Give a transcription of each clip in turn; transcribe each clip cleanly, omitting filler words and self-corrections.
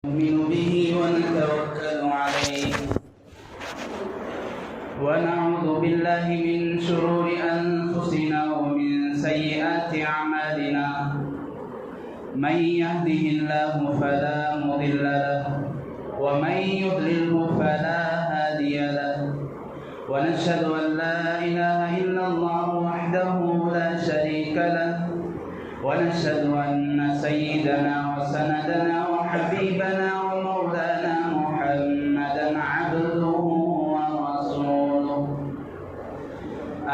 نؤمن به ونتوكل عليه ونعوذ بالله من شرور أنفسنا ومن سيئات أعمالنا من يهده الله فلا مضل له ومن يضلله فلا هادي له ونشهد أن لا إله إلا الله وحده لا شريك له ونشهد أن سيدنا وسندنا وحبيبنا ومولانا محمدا عبده ورسوله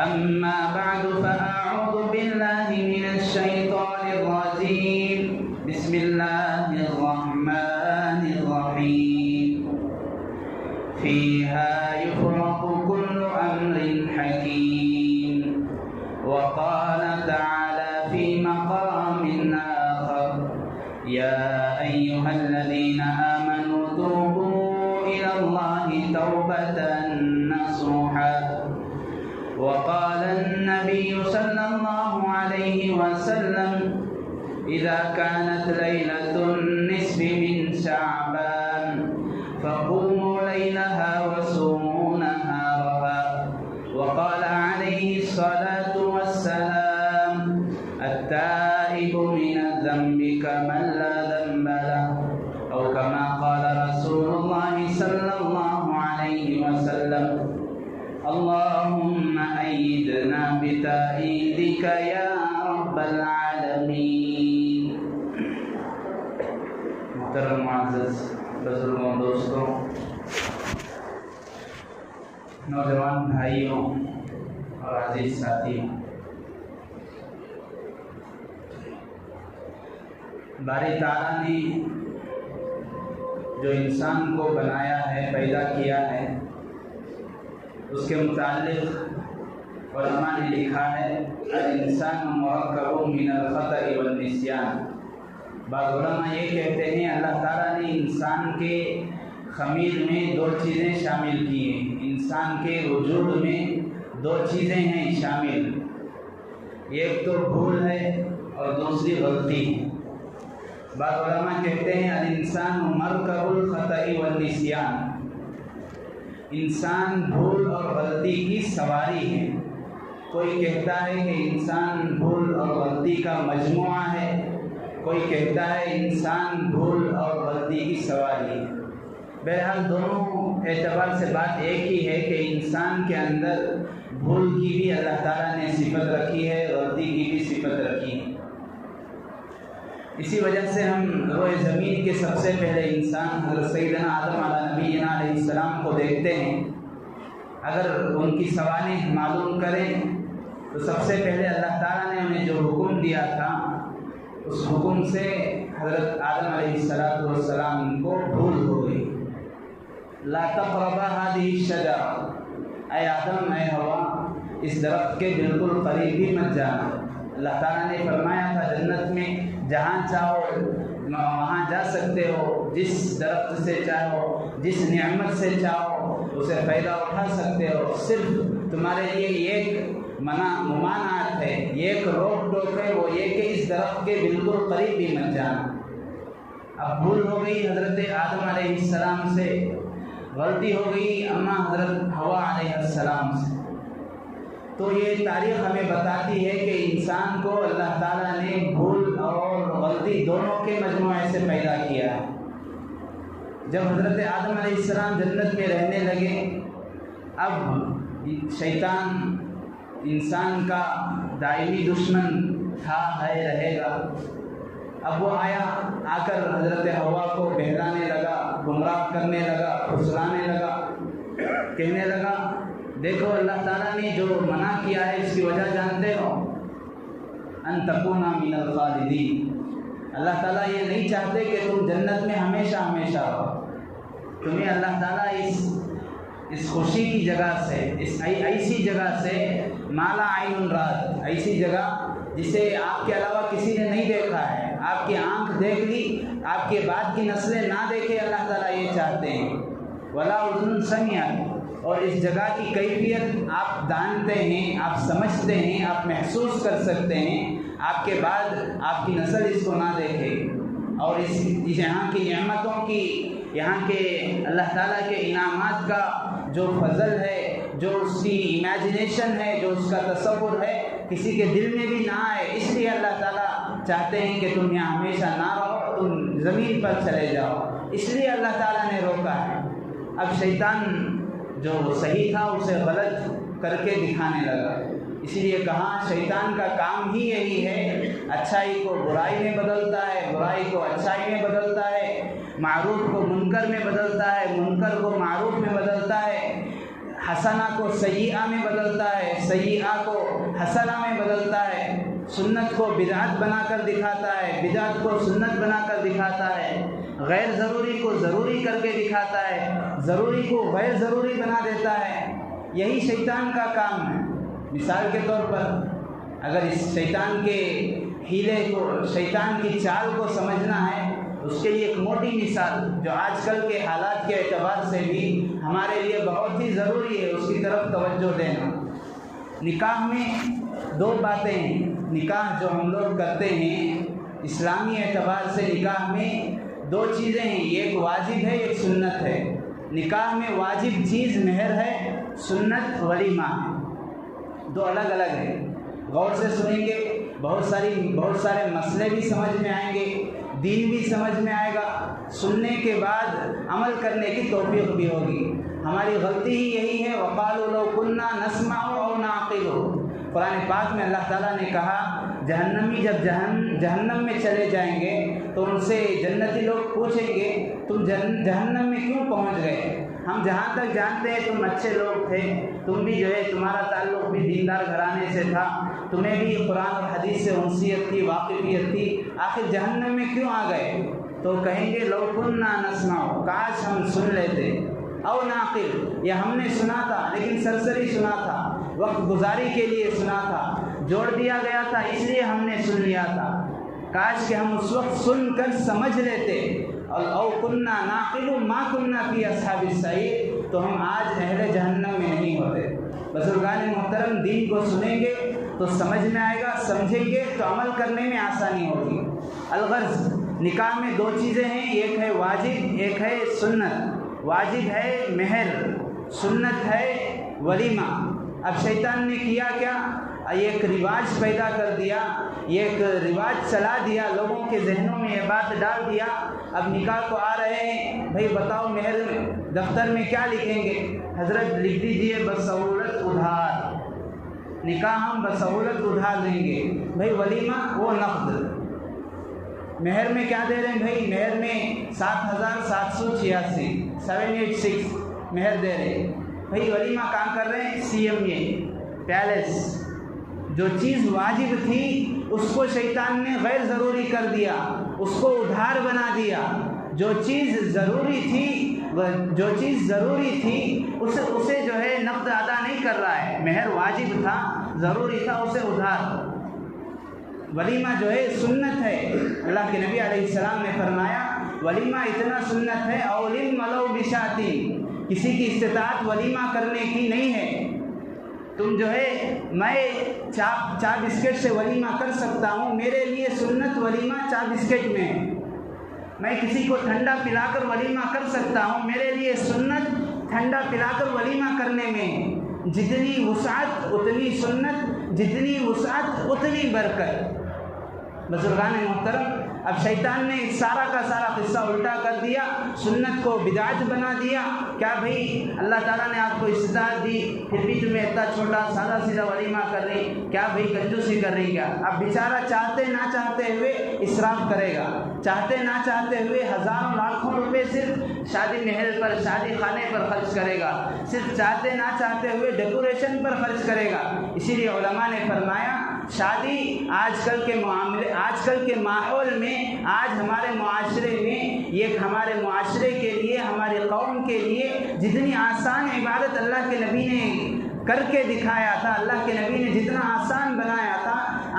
أما بعد فأعوذ بالله من الشيطان الرجيم بسم الله الرحمن الرحيم فيها يفرق كل أمر حكيم وقال تعالى في مقام آخر يا أيها الذين آمنوا توبوا إلى الله توبة نصوحا وقال النبي صلى الله عليه وسلم إذا كانت ليلة النصف من شعبان فقوموا ليلها وصوموا نهارها وقال عليه الصلاة والسلام التائب من الذنب كمن لا ذنب له أو كما قال رسول الله صلى الله عليه وسلم اللهم أيدنا بتأييدك يا رب العالمين. محترم معزز بزرگوں دوستوں نوجوان بھائیوں اور عزیز ساتھیوں، باری تعالیٰ نے جو انسان کو بنایا ہے، پیدا کیا ہے، اس کے متعلق علماء نے لکھا ہے الانسان مرکب من الخطأ والنسیان۔ بعض علماء یہ کہتے ہیں اللہ تعالیٰ نے انسان کے خمیر میں دو چیزیں شامل کی ہیں، انسان کے وجود میں دو چیزیں ہیں شامل، ایک تو بھول ہے اور دوسری غلطی ہے۔ بعض علماء کہتے ہیں الانسان مرکب الخطأ والنسیان، انسان بھول اور غلطی کی سواری ہے۔ کوئی کہتا ہے کہ انسان بھول اور غلطی کا مجموعہ ہے، کوئی کہتا ہے انسان بھول اور غلطی کی سواری ہے۔ بہرحال دونوں اعتبار سے بات ایک ہی ہے کہ انسان کے اندر بھول کی بھی اللہ تعالیٰ نے صفت رکھی ہے، غلطی کی بھی صفت رکھی ہے۔ اسی وجہ سے ہم روئے زمین کے سب سے پہلے انسان حضرت سیدنا آدم علیہ نبینا علیہ السلام کو دیکھتے ہیں۔ اگر ان کی سوانح معلوم کریں تو سب سے پہلے اللہ تعالیٰ نے انہیں جو حکم دیا تھا، اس حکم سے حضرت آدم علیہ السلام کو بھول ہو گئی۔ لا تقربا هذه الشجرة، اے آدم اے حوا اس درخت کے بالکل قریب بھی مت جانا۔ اللہ تعالیٰ نے فرمایا تھا جنت میں جہاں چاہو وہاں جا سکتے ہو، جس درخت سے چاہو، جس نعمت سے چاہو اسے فائدہ اٹھا سکتے ہو، صرف تمہارے لیے ایک ممانعت ہے، ایک روک ٹوک ہے، وہ یہ کہ اس درخت کے بالکل قریب بھی مت جانا۔ اب بھول ہو گئی حضرت آدم علیہ السلام سے، غلطی ہو گئی اماں حضرت حوا علیہ السلام سے۔ تو یہ تاریخ ہمیں بتاتی ہے کہ انسان کو اللہ تعالیٰ نے بھول اور غلطی دونوں کے مجموعے سے پیدا کیا ہے۔ جب حضرت آدم علیہ السلام جنت میں رہنے لگے، اب شیطان انسان کا دائمی دشمن تھا، ہے، رہے گا۔ اب وہ آیا، آ کر حضرت حوا کو بہلانے لگا، گمراہ کرنے لگا، پھسلانے لگا، کہنے لگا دیکھو اللہ تعالیٰ نے جو منع کیا ہے اس کی وجہ جانتے ہو؟ ان تکونا من الخالدین، اللہ تعالیٰ یہ نہیں چاہتے کہ تم جنت میں ہمیشہ ہمیشہ رہو۔ تمہیں اللہ تعالیٰ اس خوشی کی جگہ سے، اس ایسی جگہ سے مالا عین رات، ایسی جگہ جسے آپ کے علاوہ کسی نے نہیں دیکھا ہے، آپ کی آنکھ دیکھ لی، آپ کے بعد کی نسلیں نہ دیکھے، اللہ تعالیٰ یہ چاہتے ہیں۔ ولا اذن سمعت، اور اس جگہ کی کیفیت آپ جانتے ہیں، آپ سمجھتے ہیں، آپ محسوس کر سکتے ہیں، آپ کے بعد آپ کی نسل اس کو نہ دیکھے۔ اور اس یہاں کی نعمتوں کی، یہاں کے اللہ تعالیٰ کے انعامات کا جو فضل ہے، جو اس کی امیجنیشن ہے، جو اس کا تصور ہے، کسی کے دل میں بھی نہ آئے۔ اس لیے اللہ تعالیٰ چاہتے ہیں کہ تم یہاں ہمیشہ نہ رہو، تم زمین پر چلے جاؤ، اس لیے اللہ تعالیٰ نے روکا ہے۔ اب شیطان جو صحیح تھا اسے غلط کر کے دکھانے لگا، اسی لیے کہا شیطان کا کام ہی یہی ہے، اچھائی کو برائی میں بدلتا ہے، برائی کو اچھائی میں بدلتا ہے، معروف کو منکر میں بدلتا ہے، منکر کو معروف میں بدلتا ہے، حسنہ کو سیئہ میں بدلتا ہے، سیئہ کو حسنہ میں بدلتا ہے، سنت کو بدعت بنا کر دکھاتا ہے، بدعت کو سنت بنا کر دکھاتا ہے، غیر ضروری کو ضروری کر کے دکھاتا ہے، ضروری کو غیر ضروری بنا دیتا ہے۔ یہی شیطان کا کام ہے۔ مثال کے طور پر اگر اس شیطان کے ہیلے کو، شیطان کی چال کو سمجھنا ہے، اس کے لیے ایک موٹی مثال جو آج کل کے حالات کے اعتبار سے بھی ہمارے لیے بہت ہی ضروری ہے، اس کی طرف توجہ دینا۔ نکاح میں دو باتیں ہیں، نکاح جو ہم لوگ کرتے ہیں اسلامی اعتبار سے نکاح میں دو چیزیں ہیں، ایک واجب ہے، ایک سنت ہے۔ نکاح میں واجب چیز مہر ہے، سنت ولیمہ ہے، دو الگ الگ ہیں۔ غور سے سنیں گے بہت سارے مسئلے بھی سمجھ میں آئیں گے، دین بھی سمجھ میں آئے گا، سننے کے بعد عمل کرنے کی توفیق بھی ہوگی۔ ہماری غلطی ہی یہی ہے، وَقَالُوا لَوْ كُنَّا نَسْمَعُ أَوْ نَعْقِلُ۔ قرآن پاک میں اللہ تعالیٰ نے کہا جہنمی جب جہنم میں چلے جائیں گے تو ان سے جنتی لوگ پوچھیں گے تم جہنم میں کیوں پہنچ گئے؟ ہم جہاں تک جانتے ہیں تم اچھے لوگ تھے، تم بھی جو ہے تمہارا تعلق بھی دیندار گھرانے سے تھا، تمہیں بھی قرآن اور حدیث سے انسیت تھی، واقفیت تھی، آخر جہنم میں کیوں آ گئے؟ تو کہیں گے لو کننا نسمع، کاش ہم سن لیتے، او ناقل، یا ہم نے سنا تھا لیکن سرسری سنا تھا، وقت گزاری کے لیے سنا تھا، جوڑ دیا گیا تھا اس لیے ہم نے سن لیا تھا، کاش کہ ہم اس وقت سن کر سمجھ لیتے، او کننا ناقل ما کننا فی اصحاب السعیر، تو ہم آج اہل جہنم میں نہیں ہوتے۔ بزرگان محترم، دین کو سنیں گے تو سمجھ میں آئے گا، سمجھیں گے تو عمل کرنے میں آسانی ہوگی۔ الغرض نکاح میں دو چیزیں ہیں، ایک ہے واجب، ایک ہے سنت۔ واجب ہے مہر، سنت ہے ولیمہ۔ اب شیطان نے کیا کیا؟ ایک رواج پیدا کر دیا، ایک رواج چلا دیا، لوگوں کے ذہنوں میں یہ بات ڈال دیا۔ اب نکاح کو آ رہے ہیں، بھائی بتاؤ مہر دفتر میں کیا لکھیں گے؟ حضرت لکھ دیجئے بسہولت ادھار، نکاح ہم بسہولت ادھار دیں گے۔ بھائی ولیمہ وہ نقد۔ مہر میں کیا دے رہے ہیں بھائی؟ مہر میں 7,786 786 مہر دے رہے ہیں۔ بھائی ولیمہ کام کر رہے ہیں CMA پیلس۔ جو چیز واجب تھی اس کو شیطان نے غیر ضروری کر دیا، اس کو ادھار بنا دیا۔ جو چیز ضروری تھی اسے جو ہے نقد ادا نہیں کر رہا ہے، مہر واجب تھا، ضروری تھا، اسے ادھار۔ ولیمہ جو ہے سنت ہے، اللہ کے نبی علیہ السلام نے فرمایا ولیمہ اتنا سنت ہے، اولم ولو بشاتی، کسی کی استطاعت ولیمہ کرنے کی نہیں ہے۔ تم جو ہے میں چا بسکٹ سے ولیمہ کر سکتا ہوں، میرے لیے سنت ولیمہ چا بسکٹ میں ہے۔ میں کسی کو ٹھنڈا پلا کر ولیمہ کر سکتا ہوں، میرے لیے سنت ٹھنڈا پلا کر ولیمہ کرنے میں ہے۔ جتنی وسعت اتنی سنت، جتنی وسعت اتنی برکت۔ بزرگان محترم، اب شیطان نے سارا کا سارا قصہ الٹا کر دیا، سنت کو بدعت بنا دیا۔ کیا بھائی اللہ تعالیٰ نے آپ کو استطاعت دی، پھر بھی تمہیں اتنا چھوٹا سادہ سیدھا ولیمہ کر رہی، کیا بھائی کنجوسی کر رہی؟ کیا اب بیچارہ چاہتے نہ چاہتے ہوئے اسراف کرے گا، چاہتے نہ چاہتے ہوئے ہزاروں لاکھوں روپے صرف شادی محل پر، شادی خانے پر خرچ کرے گا، صرف چاہتے نہ چاہتے ہوئے ڈیکوریشن پر خرچ کرے گا۔ اسی لیے علماء نے فرمایا شادی آج کل کے ماحول میں، آج ہمارے معاشرے میں، یہ ہمارے معاشرے کے لیے، ہماری قوم کے لیے جتنی آسان عبادت اللہ کے نبی نے کر کے دکھایا تھا، اللہ کے نبی نے جتنا آسان بنایا تھا،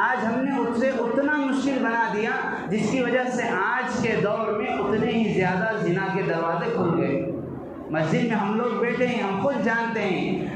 آج ہم نے اسے اتنا مشکل بنا دیا، جس کی وجہ سے آج کے دور میں اتنے ہی زیادہ زنا کے دروازے کھل گئے۔ مسجد میں ہم لوگ بیٹھے ہیں، ہم خود جانتے ہیں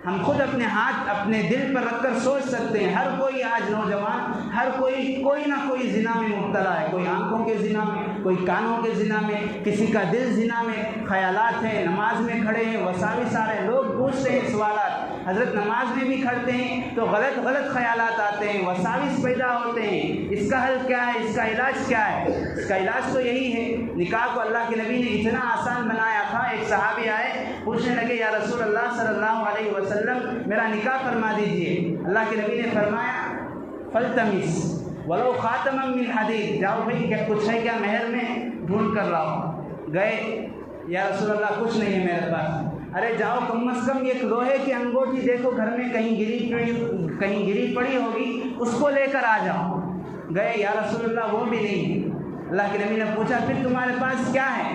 ہم خود اپنے ہاتھ اپنے دل پر رکھ کر سوچ سکتے ہیں، ہر کوئی آج نوجوان، ہر کوئی نہ کوئی زنا میں مبتلا ہے، کوئی آنکھوں کے زنا میں، کوئی کانوں کے زنا میں، کسی کا دل زنا میں، خیالات ہیں، نماز میں کھڑے ہیں، وساوس آ رہے ہیں، لوگ پوچھتے ہیں سوالات، حضرت نماز میں بھی کھڑتے ہیں تو غلط خیالات آتے ہیں، وساوس پیدا ہوتے ہیں، اس کا حل کیا ہے؟ اس کا علاج کیا ہے؟ اس کا علاج تو یہی ہے، نکاح کو اللہ کے نبی نے اتنا آسان بنایا تھا۔ ایک صحابی آئے، پوچھنے لگے یا رسول اللہ صلی اللہ علیہ وسلم میرا نکاح فرما دیجئے۔ اللہ کے نبی نے فرمایا فلتمس ولو خاتما من حدید، جاؤ بھائی کیا کچھ ہے کیا مہر میں، ڈھونڈ کر لاؤ۔ گئے، یا رسول اللہ کچھ نہیں ہے میرے پاس۔ ارے جاؤ کم از کم ایک لوہے کی انگوٹھی دیکھو گھر میں کہیں گری پڑی ہوگی، اس کو لے کر آ جاؤ۔ گئے، یا رسول اللہ وہ بھی نہیں ہے۔ اللہ کے نبی نے پوچھا پھر تمہارے پاس کیا ہے؟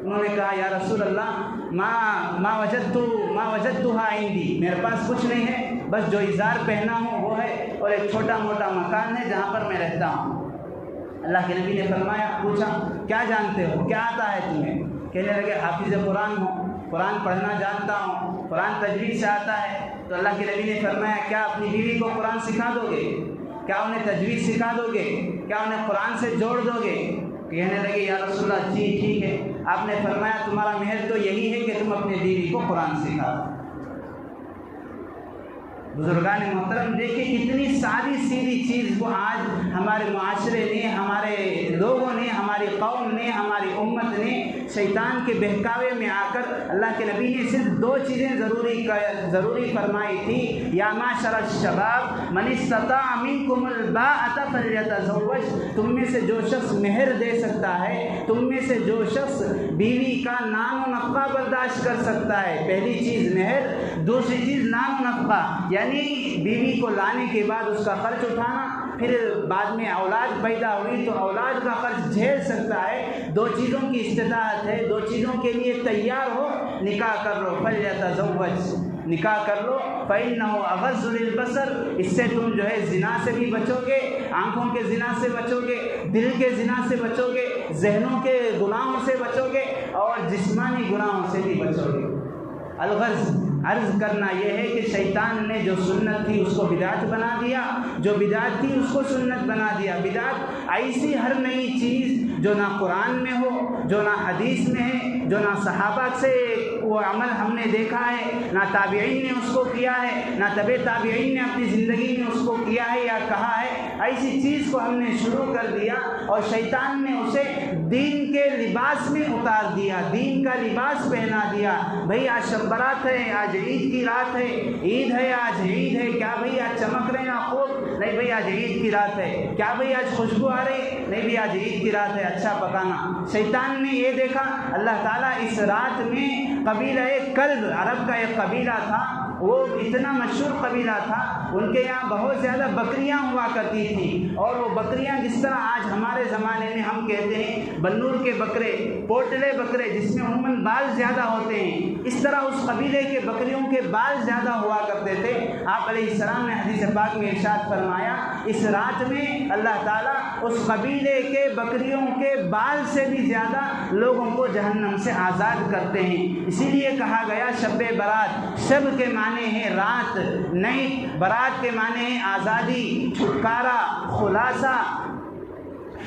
انہوں نے کہا یا رسول اللہ ما وجدتها عندي، میرے پاس کچھ نہیں ہے، بس جو ازار پہنا ہوں وہ ہے، اور ایک چھوٹا موٹا مکان ہے جہاں پر میں رہتا ہوں۔ اللہ کے نبی نے فرمایا، پوچھا کیا جانتے ہو، کیا آتا ہے تمہیں؟ کہنے لگے حافظ قرآن ہوں، قرآن پڑھنا جانتا ہوں، قرآن تجوید سے آتا ہے۔ تو اللہ کے نبی نے فرمایا کیا اپنی بیوی کو قرآن سکھا دو گے؟ کیا انہیں تجوید سکھا دو گے؟ کیا انہیں قرآن سے جوڑ دو گے؟ کہنے لگے یا رسول اللہ جی ٹھیک ہے۔ آپ نے فرمایا تمہارا مہر تو یہی ہے کہ تم اپنے بیوی کو قرآن سکھا دو۔ بزرگان محترم دیکھیں کتنی سادی سیدھی چیز کو آج ہمارے معاشرے نے، ہمارے لوگوں نے، ہماری قوم نے، ہماری امت نے شیطان کے بہکاوے میں آ کر اللہ کے نبی نے صرف دو چیزیں ضروری فرمائی تھی، یا معشر الشباب من استطاع منکم الباءۃ فلیتزوج، تم میں سے جو شخص مہر دے سکتا ہے، تم میں سے جو شخص بیوی کا نان و نفقہ برداشت کر سکتا ہے، پہلی چیز مہر، دوسری چیز نان و نفقہ، یعنی بیوی کو لانے کے بعد اس کا خرچ اٹھانا، پھر بعد میں اولاد پیدا ہوئی تو اولاد کا خرچ جھیل سکتا ہے۔ دو چیزوں کی استطاعت ہے، دو چیزوں کے لیے تیار ہو، نکاح کر لو، فلیتزوج، نکاح کر لو، فإنہ اغض للبصر، اس سے تم جو ہے زنا سے بھی بچو گے، آنکھوں کے زنا سے بچو گے، دل کے زنا سے بچو گے، ذہنوں کے گناہوں سے بچو گے، اور جسمانی گناہوں سے بھی بچو گے۔ الغرض عرض کرنا یہ ہے کہ شیطان نے جو سنت تھی اس کو بدعت بنا دیا، جو بدعت تھی اس کو سنت بنا دیا۔ بدعت ایسی ہر نئی چیز جو نہ قرآن میں ہو، جو نہ حدیث میں ہے، جو نہ صحابہ سے وہ عمل ہم نے دیکھا ہے، نہ تابعین نے اس کو کیا ہے، نہ تبع تابعین نے اپنی زندگی میں اس کو کیا ہے یا کہا ہے، ایسی چیز کو ہم نے شروع کر دیا اور شیطان نے اسے دین کے لباس میں اتار دیا، دین کا لباس پہنا دیا۔ بھئی آج شب برات ہے، آج عید کی رات ہے، عید ہے، آج عید ہے، کیا بھئی آج چمک رہے ہیں خوب؟ نہیں بھئی آج عید کی رات ہے۔ کیا بھئی آج خوشبو آ رہی؟ نہیں بھئی آج عید کی رات ہے، اچھا پکانا۔ شیطان نے یہ دیکھا اللہ تعالیٰ اس رات میں قبیلہ کلب، عرب کا ایک قبیلہ تھا، وہ اتنا مشہور قبیلہ تھا، ان کے یہاں بہت زیادہ بکریاں ہوا کرتی تھیں، اور وہ بکریاں جس طرح آج ہمارے زمانے میں ہم کہتے ہیں بنور کے بکرے، پوٹلے بکرے جس میں عموماً بال زیادہ ہوتے ہیں، اس طرح اس قبیلے کے بکریوں کے بال زیادہ ہوا کرتے تھے۔ آپ علیہ السلام نے حدیث پاک میں ارشاد فرمایا اس رات میں اللہ تعالیٰ اس قبیلے کے بکریوں کے بال سے بھی زیادہ لوگوں کو جہنم سے آزاد کرتے ہیں۔ اسی لیے کہا گیا شب برات، شب کے معنی ہے رات، نائٹ، برات کے معنی ہے آزادی، چھٹکارا، خلاصہ،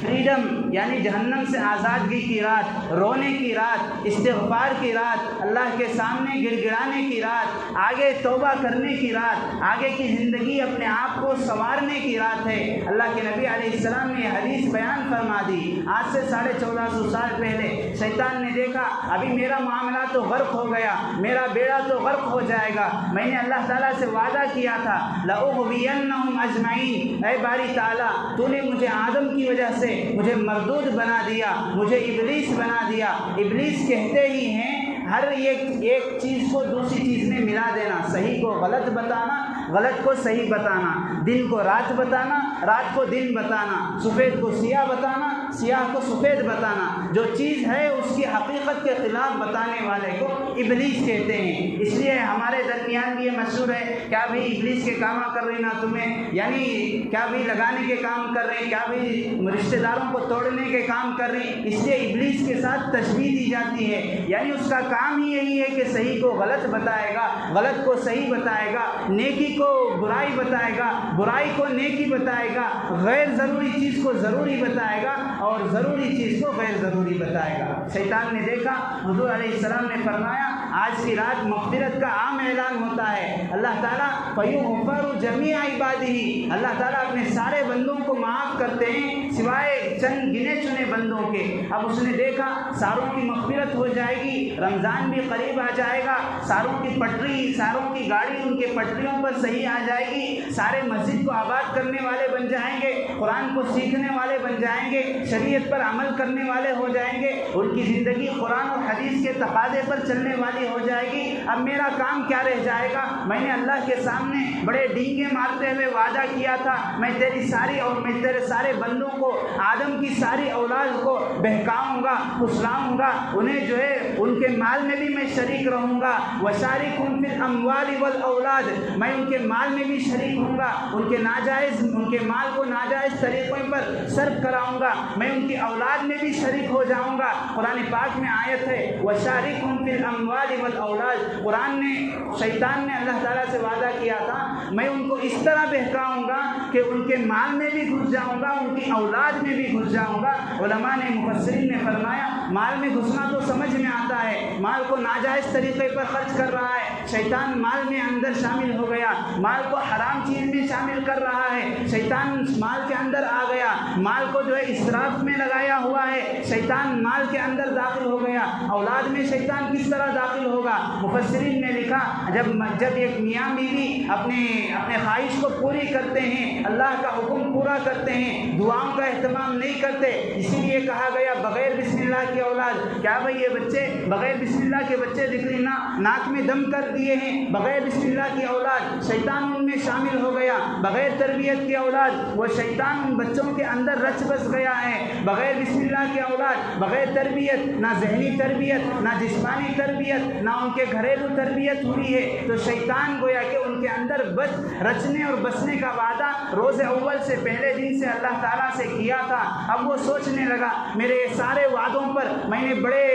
فریڈم، یعنی جہنم سے آزادگی کی رات، رونے کی رات، استغفار کی رات، اللہ کے سامنے گڑ گڑانے کی رات، آگے توبہ کرنے کی رات، آگے کی زندگی اپنے آپ کو سنوارنے کی رات ہے۔ اللہ کے نبی علیہ السلام نے یہ حدیث بیان فرما دی۔ آج سے 1450 سال پہلے شیطان نے دیکھا ابھی میرا معاملہ تو غرق ہو گیا، میرا بیڑا تو غرق ہو جائے گا، میں نے اللہ تعالیٰ سے وعدہ کیا تھا لأغوینہم اجمعین، اے باری تعالیٰ تو نے مجھے آدم کی وجہ سے مجھے مردود بنا دیا، مجھے ابلیس بنا دیا۔ ابلیس کہتے ہی ہیں ہر ایک چیز کو دوسری چیز میں ملا دینا، صحیح کو غلط بتانا، غلط کو صحیح بتانا، دن کو رات بتانا، رات کو دن بتانا، سفید کو سیاہ بتانا، سیاہ کو سفید بتانا، جو چیز ہے اس کی حقیقت کے خلاف بتانے والے کو ابلیس کہتے ہیں۔ اس لیے ہمارے درمیان بھی یہ مشہور ہے، کیا بھائی ابلیس کے کام کر رہے نا تمہیں، یعنی کیا بھائی لگانے کے کام کر رہے ہیں، کیا بھائی رشتہ داروں کو توڑنے کے کام کر رہے ہیں۔ اس لیے ابلیس کے ساتھ تشبیہ دی جاتی ہے، یعنی اس کا کام ہی یہی ہے کہ صحیح کو غلط بتائے گا، غلط کو صحیح بتائے گا، نیکی کو برائی بتائے گا، برائی کو نیکی بتائے گا، غیر ضروری چیز کو ضروری بتائے گا اور ضروری چیز کو غیر ضروری بتائے گا۔ شیطان نے دیکھا، حضور علیہ السلام نے فرمایا آج کی رات مغفرت کا عام اعلان ہوتا ہے، اللہ تعالیٰ فَيُغْفَرُ جَمِيعَ عِبَادِهِ، اللہ تعالیٰ اپنے سارے بندوں کو معاف کرتے ہیں سوائے چند گنے چنے بندوں کے۔ اب اس نے دیکھا ساروں کی مغفرت ہو جائے گی، رمضان بھی قریب آ جائے گا، ساروں کی پٹری، ساروں کی گاڑی ان کے پٹریوں پر صحیح آ جائے گی، سارے مسجد کو آباد کرنے والے بن جائیں گے، قرآن کو سیکھنے والے بن جائیں گے، شریعت پر عمل کرنے والے ہو جائیں گے، ان کی زندگی قرآن اور حدیث کے تقاضے پر چلنے والی ہو جائے گی۔ اب میرا کام کیا رہ جائے گا؟ میں نے اللہ کے سامنے بڑے ڈینگے مارتے ہوئے وعدہ کیا تھا، میں تیری ساری اور میں تیرے سارے بندوں کو، آدم کی ساری اولاد کو بہکاؤں گا، پھسلاؤں گا، انہیں جو ہے ان کے مال میں بھی میں شریک رہوں گا، وَشَارِكْهُمْ فِي الْأَمْوَالِ وَالْأَوْلَادِ، میں ان کے مال میں بھی شریک ہوں گا، ان کے مال کو ناجائز طریقوں پر صرف کراؤں گا، میں ان کی اولاد میں بھی شریک ہو جاؤں گا۔ قرآن پاک میں آیت ہے وَشَارِكْهُمْ فِي الْأَمْوَالِ وَالْأَوْلَادِ، قرآن نے، شیطان نے اللہ تعالیٰ سے وعدہ کیا تھا میں ان کو اس طرح بہکاؤں گا کہ ان کے مال میں بھی گھس جاؤں گا، ان کی اولاد میں بھی گھس جاؤں گا۔ علماء نے، مفسرین نے فرمایا مال میں گھسنا تو سمجھ میں آتا ہے، مال کو ناجائز طریقے پر خرچ کر رہا ہے، شیطان مال میں اندر شامل ہو گیا، مال کو حرام چیز میں شامل کر رہا ہے، شیطان مال کے اندر آ گیا، مال کو جو ہے اسراف میں لگایا ہوا ہے، شیطان مال کے اندر داخل ہو گیا، اولاد میں شیطان کس طرح داخل ہوگا؟ مفسرین نے لکھا جب ایک میاں بیوی اپنے خواہش کو پوری کرتے ہیں، اللہ کا حکم پورا کرتے ہیں، دعاؤں کا اہتمام نہیں کرتے، اسی لیے کہا گیا بغیر بسم اللہ کی اولاد، کیا بھائی یہ بچے بغیر بسم اللہ کے بچے ذکر ناک میں دم کر دیے ہیں، بغیر بسم اللہ کی اولاد، شیطان ان میں شامل ہو گیا، بغیر تربیت کی اولاد، وہ شیطان ان بچوں کے اندر رچ بس گیا ہے، بغیر بسم اللہ کی اولاد، بغیر تربیت، نہ ذہنی تربیت، نہ جسمانی تربیت، نہ ان کے گھریلو تربیت ہوئی ہے، تو شیطان گویا کہ ان کے اندر بس رچنے اور بسنے کا وعدہ روز اول سے پہلے دن سے اللہ تعالیٰ سے کیا تھا۔ اب وہ سوچنے لگا میرے سارے وعدوں پر میں نے بڑے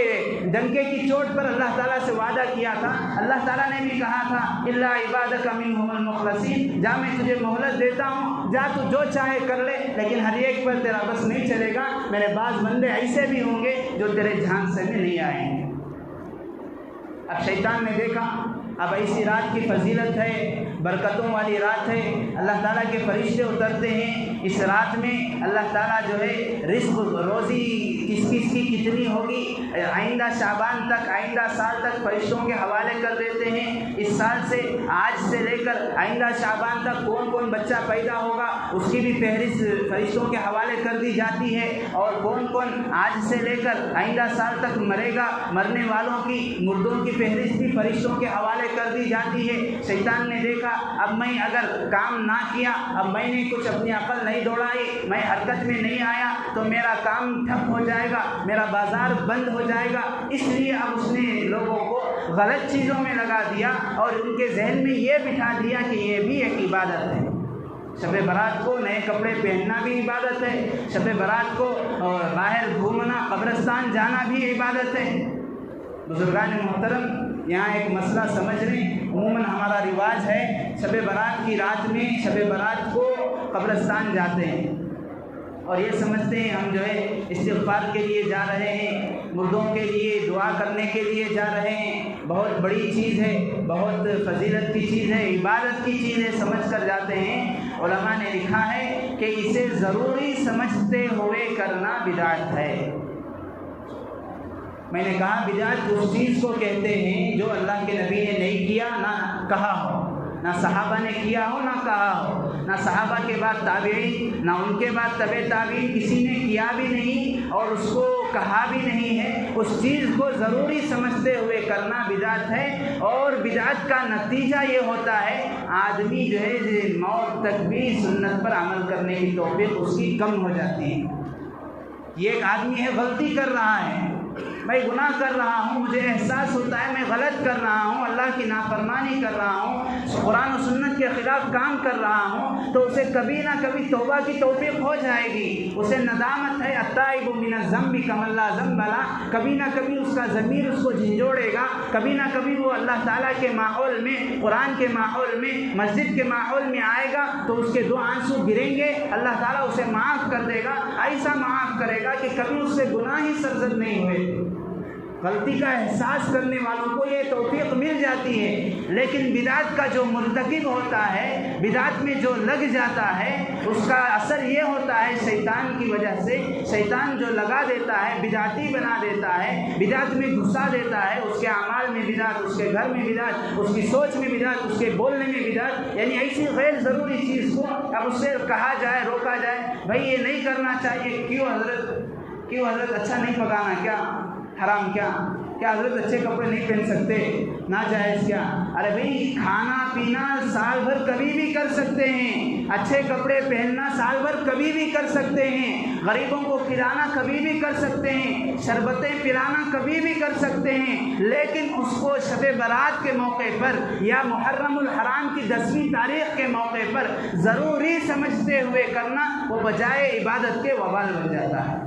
ڈنکے کی چوٹ پر اللہ تعالیٰ سے وعدہ کیا تھا، اللہ تعالیٰ نے بھی کہا تھا الا عبادک منہم المخلصین، جا میں تجھے مہلت دیتا ہوں، جا تو جو چاہے کر لے، لیکن ہر ایک پر تیرا بس نہیں چلے گا، میرے بعض بندے ایسے بھی ہوں گے جو تیرے جھانسے میں نہیں آئیں گے۔ اب شیطان نے دیکھا اب ایسی رات کی فضیلت ہے، برکتوں والی رات ہے، اللہ تعالیٰ کے فرشتے اترتے ہیں اس رات میں، اللہ تعالیٰ جو ہے رزق روزی کس کی کتنی ہوگی آئندہ شعبان تک، آئندہ سال تک فرشتوں کے حوالے کر دیتے ہیں، اس سال سے آج سے لے کر آئندہ شعبان تک کون کون بچہ پیدا ہوگا اس کی بھی فہرست فرشتوں کے حوالے کر دی جاتی ہے، اور کون کون آج سے لے کر آئندہ سال تک مرے گا، مرنے والوں کی مردوں کی فہرست بھی فرشتوں کے حوالے کر دی جاتی ہے۔ شیطان نے دیکھا اب میں اگر کام نہ کیا، اب میں نے کچھ اپنی عقل نہیں دوڑائی، میں حرکت میں نہیں آیا تو میرا کام ٹھپ ہو جائے گا، میرا بازار بند ہو جائے گا، اس لیے اب اس نے لوگوں کو غلط چیزوں میں لگا دیا اور ان کے ذہن میں یہ بٹھا دیا کہ یہ بھی ایک عبادت ہے۔ شب برات کو نئے کپڑے پہننا بھی عبادت ہے، شب برات کو باہر گھومنا، قبرستان جانا بھی عبادت ہے۔ بزرگان محترم یہاں ایک مسئلہ سمجھ لیں، عموماً ہمارا رواج ہے شب برات کی رات میں شب برات کو قبرستان جاتے ہیں اور یہ سمجھتے ہیں ہم جو ہے استغفار کے لیے جا رہے ہیں، مردوں کے لیے دعا کرنے کے لیے جا رہے ہیں، بہت بڑی چیز ہے، بہت فضیلت کی چیز ہے، عبادت کی چیز ہے سمجھ کر جاتے ہیں۔ علماء نے لکھا ہے کہ اسے ضروری سمجھتے ہوئے کرنا بدعت ہے۔ میں نے کہا بدعت اس چیز کو کہتے ہیں جو اللہ کے نبی نے نہیں کیا، نہ کہا ہو، نہ صحابہ نے کیا ہو، نہ کہا ہو، نہ صحابہ کے بعد تابعین، نہ ان کے بعد تبع تابعین کسی نے کیا بھی نہیں، اور اس کو کہا بھی نہیں ہے، اس چیز کو ضروری سمجھتے ہوئے کرنا بدعت ہے۔ اور بدعت کا نتیجہ یہ ہوتا ہے آدمی جو ہے موت تک بھی سنت پر عمل کرنے کی توفیق اس کی کم ہو جاتی ہے۔ یہ ایک آدمی ہے غلطی کر رہا ہے، میں گناہ کر رہا ہوں، مجھے احساس ہوتا ہے میں غلط کر رہا ہوں، اللہ کی نافرمانی کر رہا ہوں، قرآن و سنت کے خلاف کام کر رہا ہوں، تو اسے کبھی نہ کبھی توبہ کی توفیق ہو جائے گی، اسے ندامت ہے۔ التائب من الذنب کمن لا ذنب لہ، کبھی نہ کبھی اس کا ضمیر اس کو جھنجھوڑے گا، کبھی نہ کبھی وہ اللہ تعالیٰ کے ماحول میں، قرآن کے ماحول میں، مسجد کے ماحول میں آئے گا تو اس کے دو آنسو گریں گے، اللہ تعالیٰ اسے معاف کر دے گا، ایسا معاف کرے گا کہ کبھی اس سے گناہ ہی سرزد نہیں ہوئے۔ غلطی کا احساس کرنے والوں کو یہ توفیق مل جاتی ہے، لیکن بدعت کا جو مرتکب ہوتا ہے، بدعت میں جو لگ جاتا ہے، اس کا اثر یہ ہوتا ہے شیطان کی وجہ سے، شیطان جو لگا دیتا ہے، بدعتی بنا دیتا ہے، بدعت میں گھسا دیتا ہے، اس کے اعمال میں بدعت، اس کے گھر میں بدعت، اس کی سوچ میں بدعت، اس کے بولنے میں بدعت، یعنی ایسی غیر ضروری چیز کو اب اس سے کہا جائے، روکا جائے، بھائی یہ نہیں کرنا چاہیے، کیوں حضرت اچھا نہیں پکانا کیا؟ حرام کیا حضرت اچھے کپڑے نہیں پہن سکتے؟ ناجائز کیا؟ ارے بھائی کھانا پینا سال بھر کبھی بھی کر سکتے ہیں، اچھے کپڑے پہننا سال بھر کبھی بھی کر سکتے ہیں، غریبوں کو کھلانا کبھی بھی کر سکتے ہیں، شربتیں پلانا کبھی بھی کر سکتے ہیں، لیکن اس کو شب برات کے موقع پر یا محرم الحرام کی 10ویں تاریخ کے موقع پر ضروری سمجھتے ہوئے کرنا وہ بجائے عبادت کے وبال بن جاتا ہے۔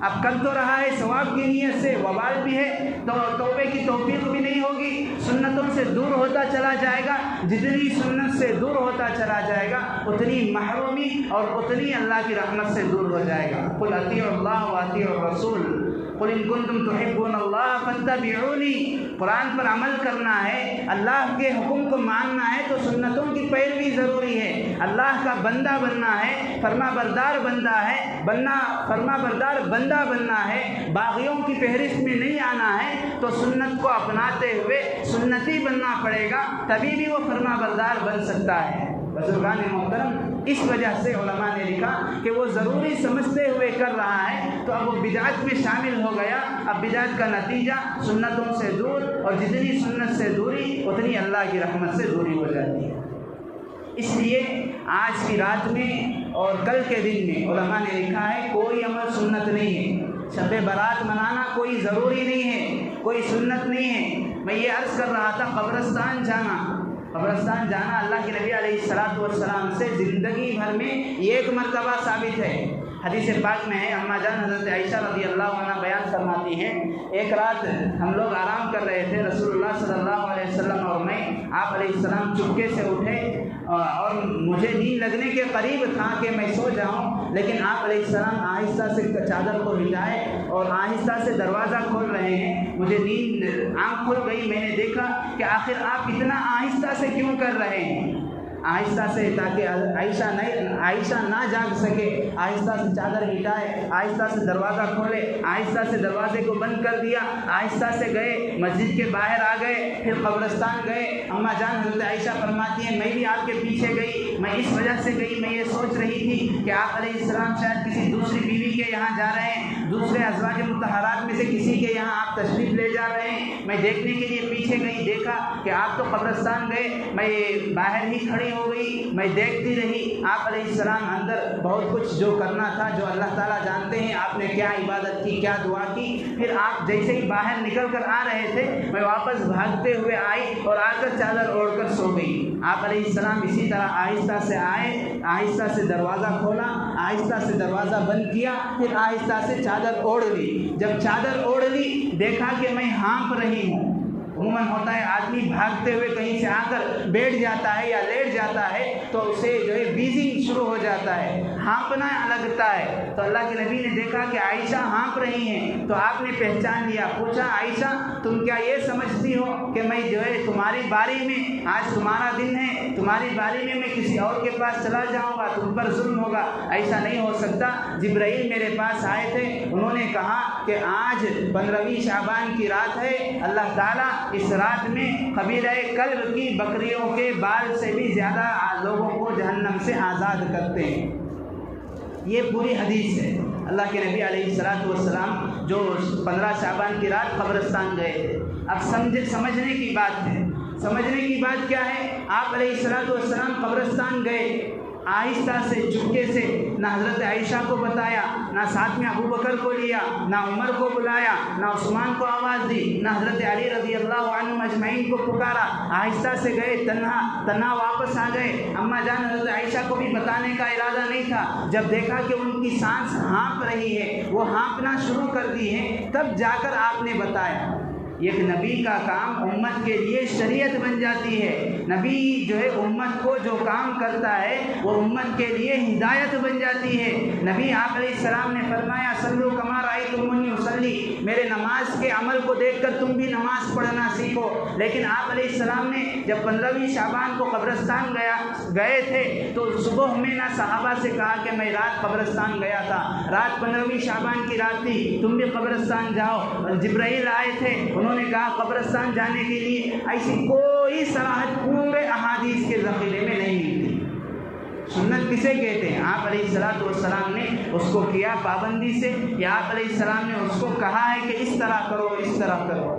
اب کر تو رہا ہے ثواب کی نیت سے، وبال بھی ہے، تو توبے کی توفیق بھی نہیں ہوگی، سنتوں سے دور ہوتا چلا جائے گا، جتنی سنت سے دور ہوتا چلا جائے گا اتنی محرومی اور اتنی اللہ کی رحمت سے دور ہو جائے گا۔ قل اطیعوا اللہ واطیعوا الرسول قل ان کنتم تحبون اللہ فاتبعونی، قرآن پر عمل کرنا ہے، اللہ کے حکم کو ماننا ہے تو سنتوں کی پیروی ضروری ہے، اللہ کا بندہ بننا ہے، فرما بردار بندہ ہے، فرما بردار بندہ بننا ہے، باغیوں کی فہرست میں نہیں آنا ہے، تو سنت کو اپناتے ہوئے سنتی بننا پڑے گا، تبھی بھی وہ فرما بردار بن سکتا ہے۔ بزرگان محترم، اس وجہ سے علماء نے لکھا کہ وہ ضروری سمجھتے ہوئے کر رہا ہے تو اب وہ بدعت میں شامل ہو گیا، اب بدعت کا نتیجہ سنتوں سے دور، اور جتنی سنت سے دوری اتنی اللہ کی رحمت سے دوری ہو جاتی ہے۔ اس لیے آج کی رات میں اور کل کے دن میں علماء نے لکھا ہے کوئی عمل سنت نہیں ہے، شب برات منانا کوئی ضروری نہیں ہے، کوئی سنت نہیں ہے۔ میں یہ عرض کر رہا تھا قبرستان جانا اللہ کے نبی علیہ السلام سے زندگی بھر میں ایک مرتبہ ثابت ہے۔ حدیث پاک میں ہے، اماں جان حضرت عائشہ رضی اللہ عنہ بیان فرماتی ہیں، ایک رات ہم لوگ آرام کر رہے تھے، رسول اللہ صلی اللہ علیہ وسلم اور میں، آپ علیہ السلام چپکے سے اٹھے اور مجھے نیند لگنے کے قریب تھا کہ میں سو جاؤں، لیکن آپ علیہ السلام آہستہ سے چادر کو ہٹائے اور آہستہ سے دروازہ کھول رہے ہیں، مجھے نیند آنکھ کھل گئی، میں نے دیکھا کہ آخر آپ اتنا آہستہ سے کیوں کر رہے ہیں؟ آہستہ سے، تاکہ عائشہ نہ جاگ سکے، آہستہ سے چادر ہٹائے، آہستہ سے دروازہ کھولے، آہستہ سے دروازے کو بند کر دیا، آہستہ سے گئے، مسجد کے باہر آ گئے، پھر قبرستان گئے۔ اماں جان حضرت عائشہ فرماتی ہیں میں بھی آپ کے پیچھے گئی، میں اس وجہ سے گئی، میں یہ سوچ رہی تھی کہ آپ علیہ السلام شاید کسی دوسری بیوی کے یہاں جا رہے ہیں، دوسرے ازواج مطہرات میں سے کسی کے یہاں آپ تشریف لے جا رہے ہیں۔ میں دیکھنے کے لیے پیچھے گئی، دیکھا کہ آپ تو قبرستان گئے، میں باہر ہی کھڑی ہو گئی، میں دیکھتی رہی آپ علیہ السلام اندر بہت کچھ جو کرنا تھا، جو اللہ تعالیٰ جانتے ہیں آپ نے کیا عبادت کی، کیا دعا کی، پھر آپ جیسے ہی باہر نکل کر آ رہے تھے میں واپس بھاگتے ہوئے آئی اور آ کر چادر اوڑھ کر سو گئی۔ آپ علیہ السلام اسی طرح آہستہ سے آئے، آہستہ سے دروازہ کھولا، آہستہ سے دروازہ بند کیا، پھر آہستہ سے چادر اوڑھ لی۔ جب چادر اوڑھ لی دیکھا کہ میں ہانپ رہی ہوں۔ عموماً ہوتا ہے آدمی بھاگتے ہوئے کہیں سے آ کر بیٹھ جاتا ہے یا لیٹ جاتا ہے تو اسے جو ہے بیزنگ شروع ہو جاتا ہے، ہانپنا لگتا ہے۔ تو اللہ کے نبی نے دیکھا کہ عائشہ ہانپ رہی ہیں تو آپ نے پہچان لیا، پوچھا عائشہ تم کیا یہ سمجھتی ہو کہ میں جو ہے تمہاری باری میں، آج تمہارا دن ہے، تمہاری باری میں کسی اور کے پاس چلا جاؤں گا، تم پر ظلم ہوگا؟ ایسا نہیں ہو سکتا۔ جبرائیل میرے پاس آئے تھے، انہوں نے کہا کہ آج 15ویں شعبان کی رات ہے، اللہ تعالیٰ اس رات میں قبیلہ کلب کی بکریوں کے بال سے بھی زیادہ لوگوں کو جہنم سے آزاد کرتے ہیں۔ یہ پوری حدیث ہے۔ اللہ کے نبی علیہ الصلوۃ والسلام جو 15 شعبان کی رات قبرستان گئے تھے. اب سمجھنے کی بات ہے. سمجھنے کی بات کیا ہے؟ آپ علیہ الصلوۃ والسلام قبرستان گئے، آہستہ سے چپکے سے، نہ حضرت عائشہ کو بتایا، نہ ساتھ میں ابو بکر کو لیا، نہ عمر کو بلایا، نہ عثمان کو آواز دی، نہ حضرت علی رضی اللہ عنہ اجمعین کو پکارا. آہستہ سے گئے، تنہا واپس آ گئے. اماں جان حضرت عائشہ کو بھی بتانے کا ارادہ نہیں تھا. جب دیکھا کہ ان کی سانس ہانپ رہی ہے، وہ ہانپنا شروع کر دی ہے، تب جا کر آپ نے بتایا. ایک نبی کا کام امت کے لیے شریعت بن جاتی ہے. نبی جو ہے امت کو جو کام کرتا ہے وہ امت کے لیے ہدایت بن جاتی ہے. نبی آپ علیہ السلام نے فرمایا صلو کما رأیتمونی اصلی، میرے نماز کے عمل کو دیکھ کر تم بھی نماز پڑھنا سیکھو. لیکن آپ علیہ السلام نے جب 15ویں شعبان کو قبرستان گئے تھے تو صبح میں نہ صحابہ سے کہا کہ میں رات قبرستان گیا تھا، رات 15ویں شعبان کی رات تھی، تم بھی قبرستان جاؤ. جبرائیل آئے تھے، انہوں نے کہا قبرستان جانے کے لیے. ایسی کوئی صراحت پورے احادیث کے ذخیرے میں نہیں ملتی. سنت کسے کہتے ہیں؟ آپ علیہ الصلوۃ والسلام نے اس کو کیا پابندی سے، یا آپ علیہ السلام نے اس کو کہا ہے کہ اس طرح کرو اس طرح کرو؟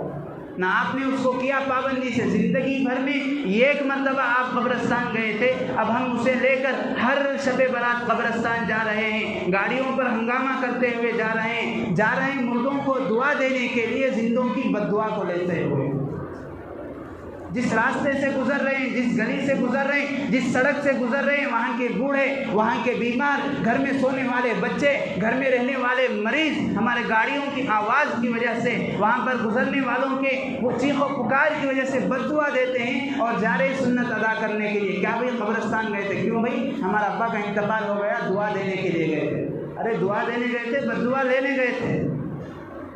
نہ آپ نے اس کو کیا پابندی سے. زندگی بھر میں ایک مرتبہ آپ قبرستان گئے تھے، اب ہم اسے لے کر ہر شب برات قبرستان جا رہے ہیں، گاڑیوں پر ہنگامہ کرتے ہوئے جا رہے ہیں مردوں کو دعا دینے کے لیے، زندوں کی بد دعا کو لیتے ہوئے. جس راستے سے گزر رہے ہیں، جس گلی سے گزر رہے ہیں، جس سڑک سے گزر رہے ہیں، وہاں کے بوڑھے، وہاں کے بیمار، گھر میں سونے والے بچے، گھر میں رہنے والے مریض، ہمارے گاڑیوں کی آواز کی وجہ سے، وہاں پر گزرنے والوں کے وہ چیخ و پکار کی وجہ سے بد دعا دیتے ہیں اور جا رہے سنت ادا کرنے کے لیے. کیا بھائی قبرستان گئے تھے؟ کیوں بھائی؟ ہمارا ابا کا انتقال ہو گیا، دعا دینے کے لیے گئے تھے. ارے دعا دینے گئے تھے، بد دعا لینے گئے تھے.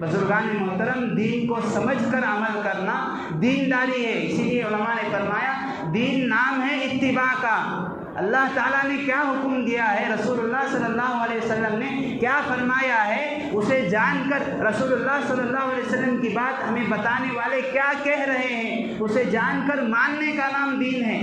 بزرگان محترم، دین کو سمجھ کر عمل کرنا دینداری ہے. اسی لیے علماء نے فرمایا دین نام ہے اتباع کا. اللہ تعالیٰ نے کیا حکم دیا ہے، رسول اللہ صلی اللہ علیہ وسلم نے کیا فرمایا ہے، اسے جان کر رسول اللہ صلی اللہ علیہ وسلم کی بات ہمیں بتانے والے کیا کہہ رہے ہیں، اسے جان کر ماننے کا نام دین ہے.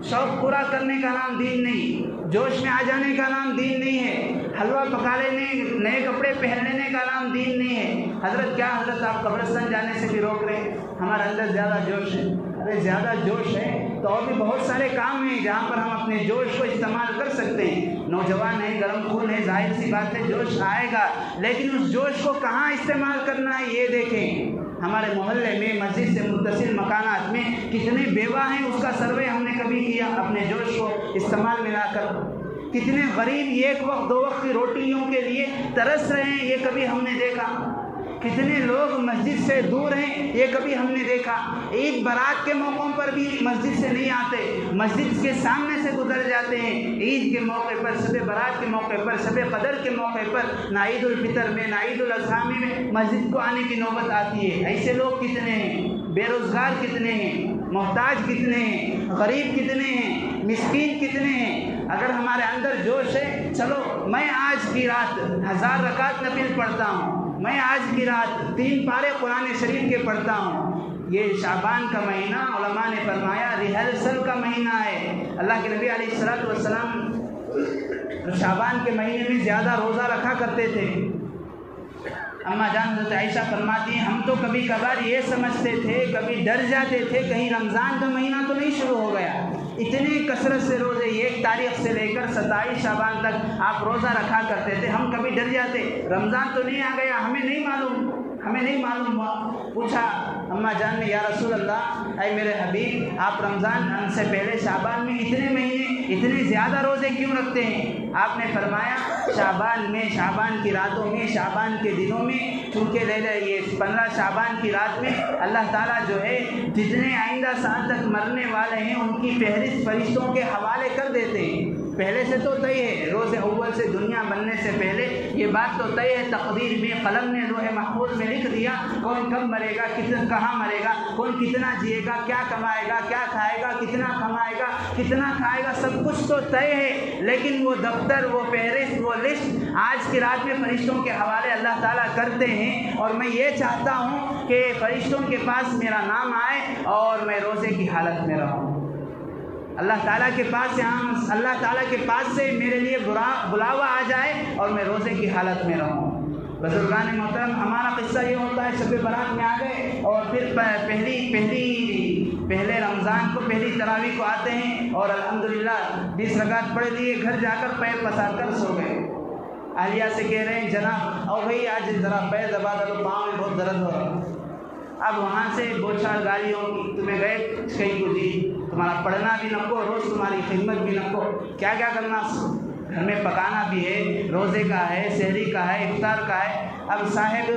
شوق پورا کرنے کا نام دین نہیں، جوش میں آ جانے کا نام دین نہیں ہے، حلوہ پکا لینے، نئے کپڑے پہن لینے کا نام دین نہیں ہے. حضرت کیا حضرت آپ قبرستان جانے سے بھی روک رہے ہیں؟ ہمارے اندر زیادہ جوش ہے. ارے زیادہ جوش ہے تو اور بھی بہت سارے کام ہیں جہاں پر ہم اپنے جوش کو استعمال کر سکتے ہیں. نوجوان ہیں، گرم خون ہے، ظاہر سی بات ہے جوش آئے گا، لیکن اس جوش کو کہاں استعمال کرنا ہے یہ دیکھیں. ہمارے محلے میں مسجد سے متصل مکانات میں کتنے بیوہ ہیں، اس کا سروے ہم نے کبھی کیا اپنے جوش کو استعمال میں لا کر؟ کتنے غریب ایک وقت دو وقت کی روٹیوں کے لیے ترس رہے ہیں، یہ کبھی ہم نے دیکھا؟ کتنے لوگ مسجد سے دور ہیں، یہ کبھی ہم نے دیکھا؟ عید برات کے موقعوں پر بھی مسجد سے نہیں آتے، مسجد کے سامنے سے گزر جاتے ہیں. عید کے موقع پر، شب برات کے موقع پر، شب قدر کے موقع پر، نہ عید الفطر میں، نہ عید الاضحیٰ میں مسجد کو آنے کی نوبت آتی ہے. ایسے لوگ کتنے ہیں، بے روزگار کتنے ہیں، محتاج کتنے ہیں، غریب کتنے ہیں، مسکین کتنے ہیں. اگر ہمارے اندر جوش ہے، چلو میں آج کی رات 1000 رکعت نفل پڑھتا ہوں، میں آج کی رات 3 پارے قرآن شریف کے پڑھتا ہوں. یہ شعبان کا مہینہ علماء نے فرمایا ریہرسل کا مہینہ ہے. اللہ کے نبی علیہ الصلوۃ والسلام شعبان کے مہینے میں زیادہ روزہ رکھا کرتے تھے. اماں جان حضرت عائشہ فرماتی ہیں ہم تو کبھی کبھار یہ سمجھتے تھے، کبھی ڈر جاتے تھے کہیں رمضان کا مہینہ تو نہیں شروع ہو گیا. اتنی کثرت سے روزے 1 تاریخ سے لے کر 27 شعبان تک آپ روزہ رکھا کرتے تھے. ہم کبھی ڈر جاتے رمضان تو نہیں آ گیا، ہمیں نہیں معلوم ہوا. پوچھا اماں جان نے یا رسول اللہ، اے میرے حبیب، آپ رمضان سے پہلے شعبان میں اتنے مہینے اتنے زیادہ روزے کیوں رکھتے ہیں؟ آپ نے فرمایا شعبان میں، شعبان کی راتوں میں، شعبان کے دنوں میں، چونکہ یہ 15 شعبان کی رات میں اللہ تعالیٰ جو ہے جتنے آئندہ سال تک مرنے والے ہیں ان کی فہرست فرشتوں کے حوالے کر دیتے ہیں. پہلے سے تو طے ہے، روز اول سے دنیا بننے سے پہلے یہ بات تو طے ہے، تقدیر میں قلم نے لوح محفوظ میں لکھ دیا کون کب مرے گا، کہاں مرے گا، کون کتنا جیے گا، کیا کمائے گا، کیا کھائے گا، کتنا کمائے گا، کتنا کھائے گا، سب کچھ تو طے ہے. لیکن وہ دفتر، وہ فہرست، وہ لسٹ آج کی رات میں فرشتوں کے حوالے اللہ تعالیٰ کرتے ہیں. اور میں یہ چاہتا ہوں کہ فرشتوں کے پاس میرا نام آئے اور میں روزے کی حالت میں رہوں. اللہ تعالیٰ کے پاس سے اللہ تعالیٰ کے پاس سے میرے لیے بلاوا آ جائے اور میں روزے کی حالت میں رہوں۔ بزرگان محترم، ہمارا قصہ یہ ہوتا ہے، شب برات میں آ گئے اور پھر پہلے رمضان کو پہلی تراویح کو آتے ہیں اور الحمدللہ 20 رکعت پڑھ لیے، گھر جا کر پیر پسار کر سو گئے۔ اہلیہ سے کہہ رہے ہیں جناب اور بھائی آج ذرا پیر دبا دو، پاؤں میں بہت درد ہو رہا۔ اب وہاں سے بوچھار گالیوں کی، تمہیں گئے کہیں کو جی، تمہارا پڑھنا بھی نہ کو، روز تمہاری خدمت بھی نہ کو، کیا کیا کرنا، گھر میں پکانا بھی ہے، روزے کا ہے، سحری کا ہے، افطار کا ہے۔ اب صاحب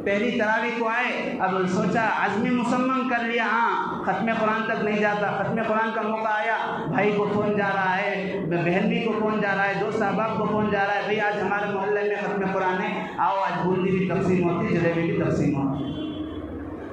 پہلی تراویح کو آئے، اب سوچا عزم مصمم کر لیا، ہاں ختم قرآن تک نہیں جاتا۔ ختم قرآن کا موقع آیا، بھائی کو فون جا رہا ہے، بہن بھی کو فون جا رہا ہے، دوست احباب کو فون جا رہا ہے، بھائی آج ہمارے محلے میں ختم قرآن ہے، آؤ آج بوندی بھی تقسیم ہوتی، جلیبی بھی تقسیم ہوتی۔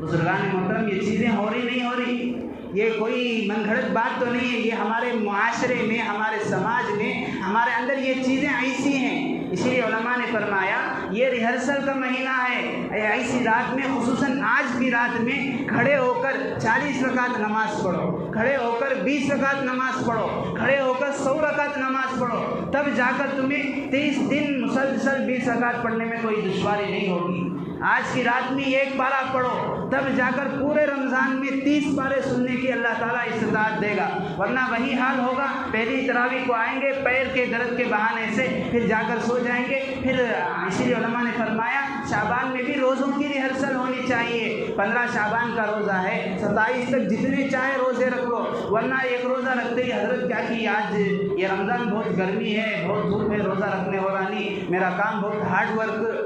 بزرگان محترم، یہ چیزیں ہو رہی نہیں ہو رہی، یہ کوئی من گھڑت بات تو نہیں ہے، یہ ہمارے معاشرے میں، ہمارے سماج میں، ہمارے اندر یہ چیزیں ایسی ہیں۔ اسی لیے علماء نے فرمایا یہ ریہرسل کا مہینہ ہے، ایسی رات میں، خصوصاً آج کی رات میں کھڑے ہو کر 40 رکعت نماز پڑھو، کھڑے ہو کر 20 رکعت نماز پڑھو، کھڑے ہو کر 100 رکعت نماز پڑھو، تب جا کر تمہیں 30 دن مسلسل 20 رکعت پڑھنے میں کوئی دشواری نہیں ہوگی۔ آج کی رات میں 1 پارہ پڑھو، تب جا کر پورے رمضان میں 30 پارے سننے کی اللہ تعالیٰ استطاعت دے گا، ورنہ وہی حال ہوگا، پہلی تراویح کو آئیں گے، پیر کے درد کے بہانے سے پھر جا کر سو جائیں گے۔ پھر اسی لیے علماء نے فرمایا شعبان میں بھی روزوں کی ریہرسل ہونی چاہیے۔ 15 شعبان کا روزہ ہے، 27 تک جتنے چاہے روزے رکھ لو، ورنہ ایک روزہ رکھتے ہی حضرت کیا کی، آج یہ رمضان بہت گرمی ہے، بہت دھوپ ہے، روزہ رکھنے ہو رہا نہیں، میرا کام بہت ہارڈ ورک،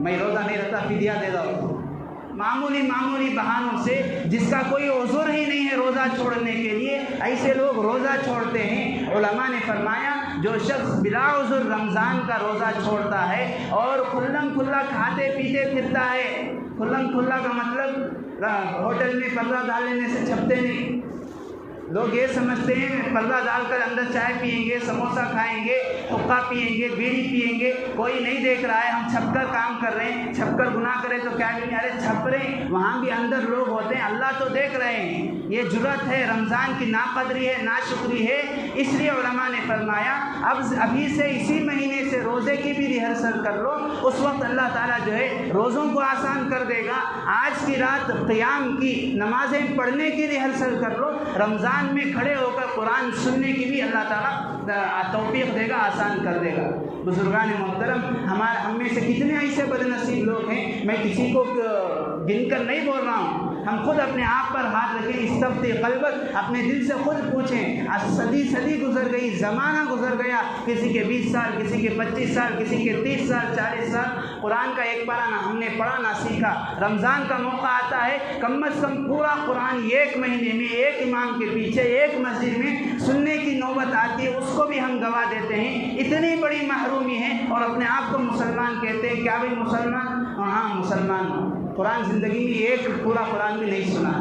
میں روزہ نہیں رکھتا، فدیہ دے دو۔ معمولی بہانوں سے، جس کا کوئی عذر ہی نہیں ہے روزہ چھوڑنے کے لیے، ایسے لوگ روزہ چھوڑتے ہیں۔ علماء نے فرمایا جو شخص بلا عذر رمضان کا روزہ چھوڑتا ہے اور کھلم کھلا کھاتے پیتے پھرتا ہے، کھلم کھلا کا مطلب ہوٹل میں پردہ ڈال لینے سے چھپتے نہیں، لوگ یہ سمجھتے ہیں پردہ ڈال کر اندر چائے پئیں گے، سموسہ کھائیں گے، حقہ پئیں گے، بیڑی پئیں گے، کوئی نہیں دیکھ رہا ہے، ہم چھپ کر کام کر رہے ہیں، چھپ کر گناہ کریں تو کیا نہیں، ارے چھپ رہے ہیں، وہاں بھی اندر لوگ ہوتے ہیں، اللہ تو دیکھ رہے ہیں۔ یہ جرأت ہے، رمضان کی ناقدری ہے، ناشکری ہے۔ اس لیے علماء نے فرمایا ابھی سے اسی مہینے سے روزے کی بھی ریہرسل کر لو، اس وقت اللہ تعالیٰ جو ہے روزوں کو آسان کر دے گا۔ آج کی رات قیام کی نمازیں پڑھنے کی ریہرسل کر لو، رمضان میں کھڑے ہو کر قرآن سننے کی بھی اللہ تعالیٰ توفیق دے گا، آسان کر دے گا۔ بزرگان محترم، ہم میں سے کتنے ایسے بد نصیب لوگ ہیں، میں کسی کو گن کر نہیں بول رہا ہوں، ہم خود اپنے آپ پر ہاتھ رکھیں، استفتی قلبک، اپنے دل سے خود پوچھیں۔ صدی گزر گئی، زمانہ گزر گیا، کسی کے 20 سال، کسی کے 25 سال، کسی کے 30 سال، 40 سال، قرآن کا ایک پارہ نہ ہم نے پڑھا نہ سیکھا۔ رمضان کا موقع آتا ہے، کم از کم پورا قرآن ایک مہینے میں ایک امام کے پیچھے ایک مسجد میں سننے کی نوبت آتی ہے، اس کو بھی ہم گوا دیتے ہیں۔ اتنی بڑی محرومی ہے اور اپنے آپ کو مسلمان کہتے ہیں۔ کیا بھائی مسلمان؟ ہاں مسلمان، قرآن زندگی میں ایک پورا قرآن بھی نہیں سنا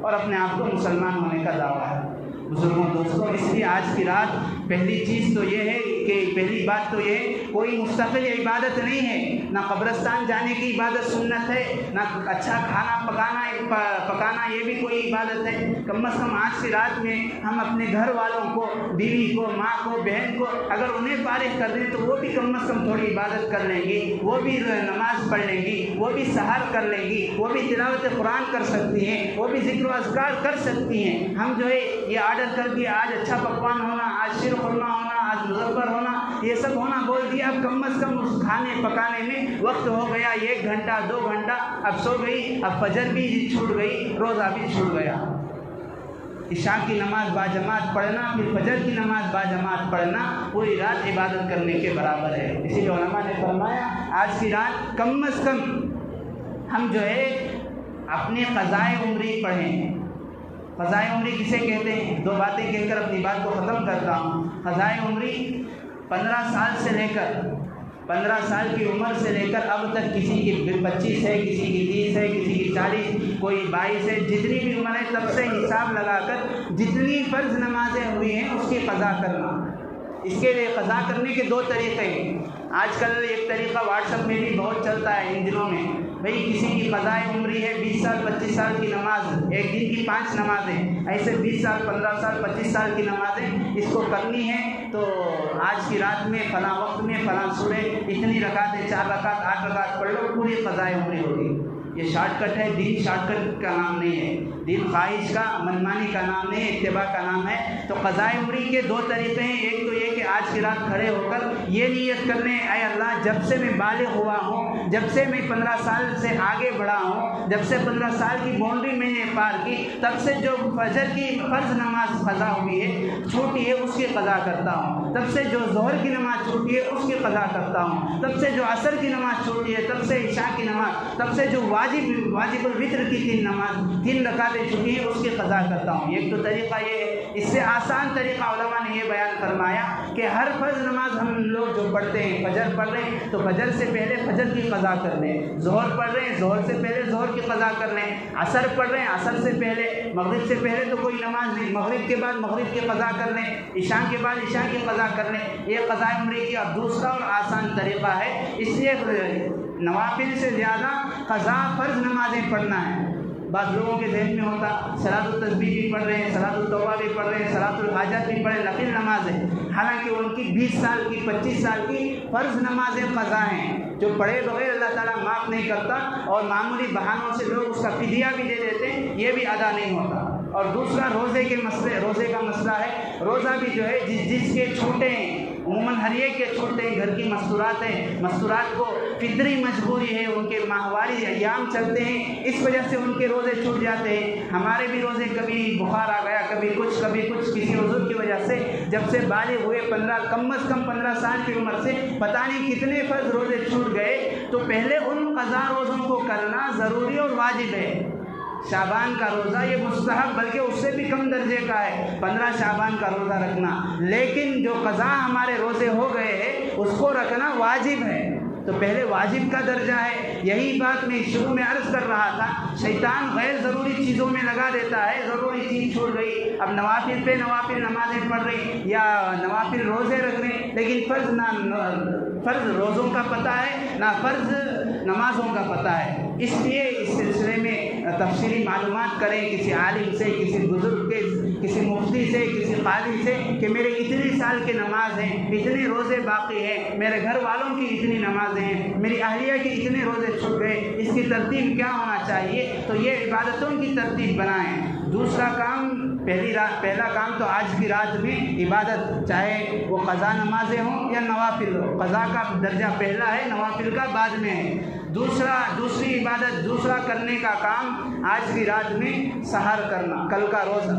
اور اپنے آپ کو مسلمان ہونے کا دعویٰ ہے۔ بزرگوں دوستوں، اس لیے آج کی رات پہلی چیز تو یہ ہے کہ پہلی بات تو یہ ہے، کوئی مستقل عبادت نہیں ہے، نہ قبرستان جانے کی عبادت سنت ہے، نہ اچھا کھانا پکانا یہ بھی کوئی عبادت ہے۔ کم از کم آج کی رات میں ہم اپنے گھر والوں کو، بیوی کو، ماں کو، بہن کو اگر انہیں فارغ کر دیں تو وہ بھی کم از کم تھوڑی عبادت کر لیں گی، وہ بھی نماز پڑھ لیں گی، وہ بھی سحر کر لیں گی، وہ بھی تلاوت قرآن کر سکتی ہیں، وہ بھی ذکر و اذکار کر سکتی ہیں۔ ہم جو ہے یہ آرڈر کر دیا آج اچھا پکوان ہونا، آج شیر خورما ہونا، آج مظفر ہونا، یہ سب ہونا بول دیا، اب کم از کم اس کھانے پکانے میں وقت ہو گیا 1 گھنٹہ 2 گھنٹہ، اب سو گئی، اب فجر بھی چھوٹ گئی، روزہ بھی چھوٹ گیا۔ عشاء کی نماز باجماعت پڑھنا، پھر فجر کی نماز باجماعت پڑھنا پوری رات عبادت کرنے کے برابر ہے۔ اسی لیے علماء نے فرمایا آج کی رات کم از کم ہم جو ہے اپنے قضائے عمری پڑھیں۔ قضائے عمری کسے کہتے ہیں؟ 2 باتیں کہہ کر اپنی بات کو ختم کرتا ہوں۔ قضائے عمری 15 سال سے لے کر 15 سال کی عمر سے لے کر اب تک، کسی کی 25 ہے، کسی کی 30 ہے، کسی کی 40، کوئی 22 ہے، جتنی بھی عمر ہے تب سے حساب لگا کر جتنی فرض نمازیں ہوئی ہیں اس کی قضا کرنا۔ اس کے لیے قضا کرنے کے 2 طریقے ہیں۔ آج کل ایک طریقہ واٹس ایپ میں بھی بہت چلتا ہے ان دنوں میں، بھئی کسی کی قضائے عمری ہے 20 سال 25 سال کی نماز، ایک دن کی 5 نمازیں، ایسے 20 سال 15 سال 25 سال کی نمازیں اس کو کرنی ہے، تو آج کی رات میں فلاں وقت میں فلاں سورہ اتنی رکعتیں 4 رکعت 8 رکعت پڑھ لو، پوری قضائے عمری ہوگی۔ یہ شارٹ کٹ ہے، دین شارٹ کٹ کا نام نہیں ہے، دین خواہش کا منمانی کا نام نہیں، اتباع کا نام ہے۔ تو قضائے عمری کے 2 طریقے ہیں، ایک تو یہ کہ آج کی رات کھڑے ہو کر یہ نیت کر لیں، اے اللہ جب سے میں بالغ ہوا ہوں، جب سے میں 15 سال سے آگے بڑھا ہوں، جب سے 15 سال کی باؤنڈری میں نے پار کی، تب سے جو فجر کی فرض نماز قضا ہوئی ہے چھوٹی ہے اس کی قضا کرتا ہوں، تب سے جو ظہر کی نماز چھوٹی ہے اس کی قضا کرتا ہوں، تب سے جو عصر کی نماز چھوٹی ہے، تب سے عشاء کی نماز، تب سے جو واجب الوتر کی 3 رکعتیں چھوٹی ہیں اس کی قضا کرتا ہوں۔ ایک تو طریقہ یہ ہے۔ اس سے آسان طریقہ علماء نے یہ بیان فرمایا کہ ہر فرض نماز ہم لوگ جو پڑھتے ہیں، فجر پڑھ رہے ہیں تو فجر سے پہلے فجر کی قضا کر لیں، ظہر پڑھ رہے ہیں ظہر سے پہلے ظہر کی قضا کر لیں، عصر پڑھ رہے ہیں عصر سے پہلے، مغرب سے پہلے تو کوئی نماز نہیں، مغرب کے بعد مغرب کی قضا کر لیں، عشاء کے بعد عشاء کی قضا کر لیں۔ یہ قضاء عمری کی اب دوسرا اور آسان طریقہ ہے۔ اس لیے نوافل سے زیادہ قضا فرض نمازیں پڑھنا ہے۔ بعض لوگوں کے ذہن میں ہوتا صلاۃ التسبیح بھی پڑھ رہے ہیں، صلاۃ التوبہ بھی پڑھ رہے ہیں، صلاۃ الحاجت بھی پڑھے، نفل نمازیں، حالانکہ ان کی 20 سال کی 25 سال کی فرض نمازیں قضا ہیں جو پڑھے بغیر اللہ تعالیٰ معاف نہیں کرتا، اور معمولی بہانوں سے لوگ اس کا فدیہ بھی دے دیتے ہیں، یہ بھی ادا نہیں ہوتا۔ اور دوسرا روزے کا مسئلہ ہے۔ روزہ بھی جو ہے جس کے چھوٹے ہیں، عموماً ہر ایک کے چھوٹے ہیں، گھر کی مستورات ہیں، مستورات کو فطری مجبوری ہے، ان کے ماہواری ایام چلتے ہیں، اس وجہ سے ان کے روزے چھوٹ جاتے ہیں۔ ہمارے بھی روزے کبھی بخار آ گیا، کبھی کچھ کسی عذر کی وجہ سے جب سے بالغ ہوئے کم از کم 15 سال کی عمر سے پتہ نہیں کتنے فرض روزے چھوٹ گئے، تو پہلے ان قضا روزوں کو کرنا ضروری اور واجب ہے۔ شعبان کا روزہ یہ مستحب بلکہ اس سے بھی کم درجے کا ہے، 15 شعبان کا روزہ رکھنا، لیکن جو قضا ہمارے روزے ہو گئے ہیں اس کو رکھنا واجب ہے، تو پہلے واجب کا درجہ ہے۔ یہی بات میں شروع میں عرض کر رہا تھا، شیطان غیر ضروری چیزوں میں لگا دیتا ہے، ضروری چیز چھوڑ گئی، اب نوافل پہ نوافل نمازیں پڑھ رہی یا نوافل روزے رکھ رہے، لیکن فرض روزوں کا پتہ ہے نہ فرض نمازوں کا پتہ ہے۔ اس لیے اس سلسلے میں تفصیلی معلومات کریں کسی عالم سے، کسی بزرگ کے، کسی مفتی سے، کسی قاضی سے کہ میرے اتنی سال کی نماز ہیں، اتنے روزے باقی ہیں، میرے گھر والوں کی اتنی نمازیں ہیں، میری اہلیہ کے اتنے روزے چھوٹ گئے، اس کی ترتیب کیا ہونا چاہیے، تو یہ عبادتوں کی ترتیب بنائیں۔ دوسرا کام، پہلا کام تو آج کی رات میں عبادت، چاہے وہ قضا نمازیں ہوں یا نوافل ہو، قضا کا درجہ پہلا ہے، نوافل کا بعد میں ہے۔ دوسری عبادت، دوسرا کرنے کا کام آج کی رات میں سحر کرنا، کل کا روزہ۔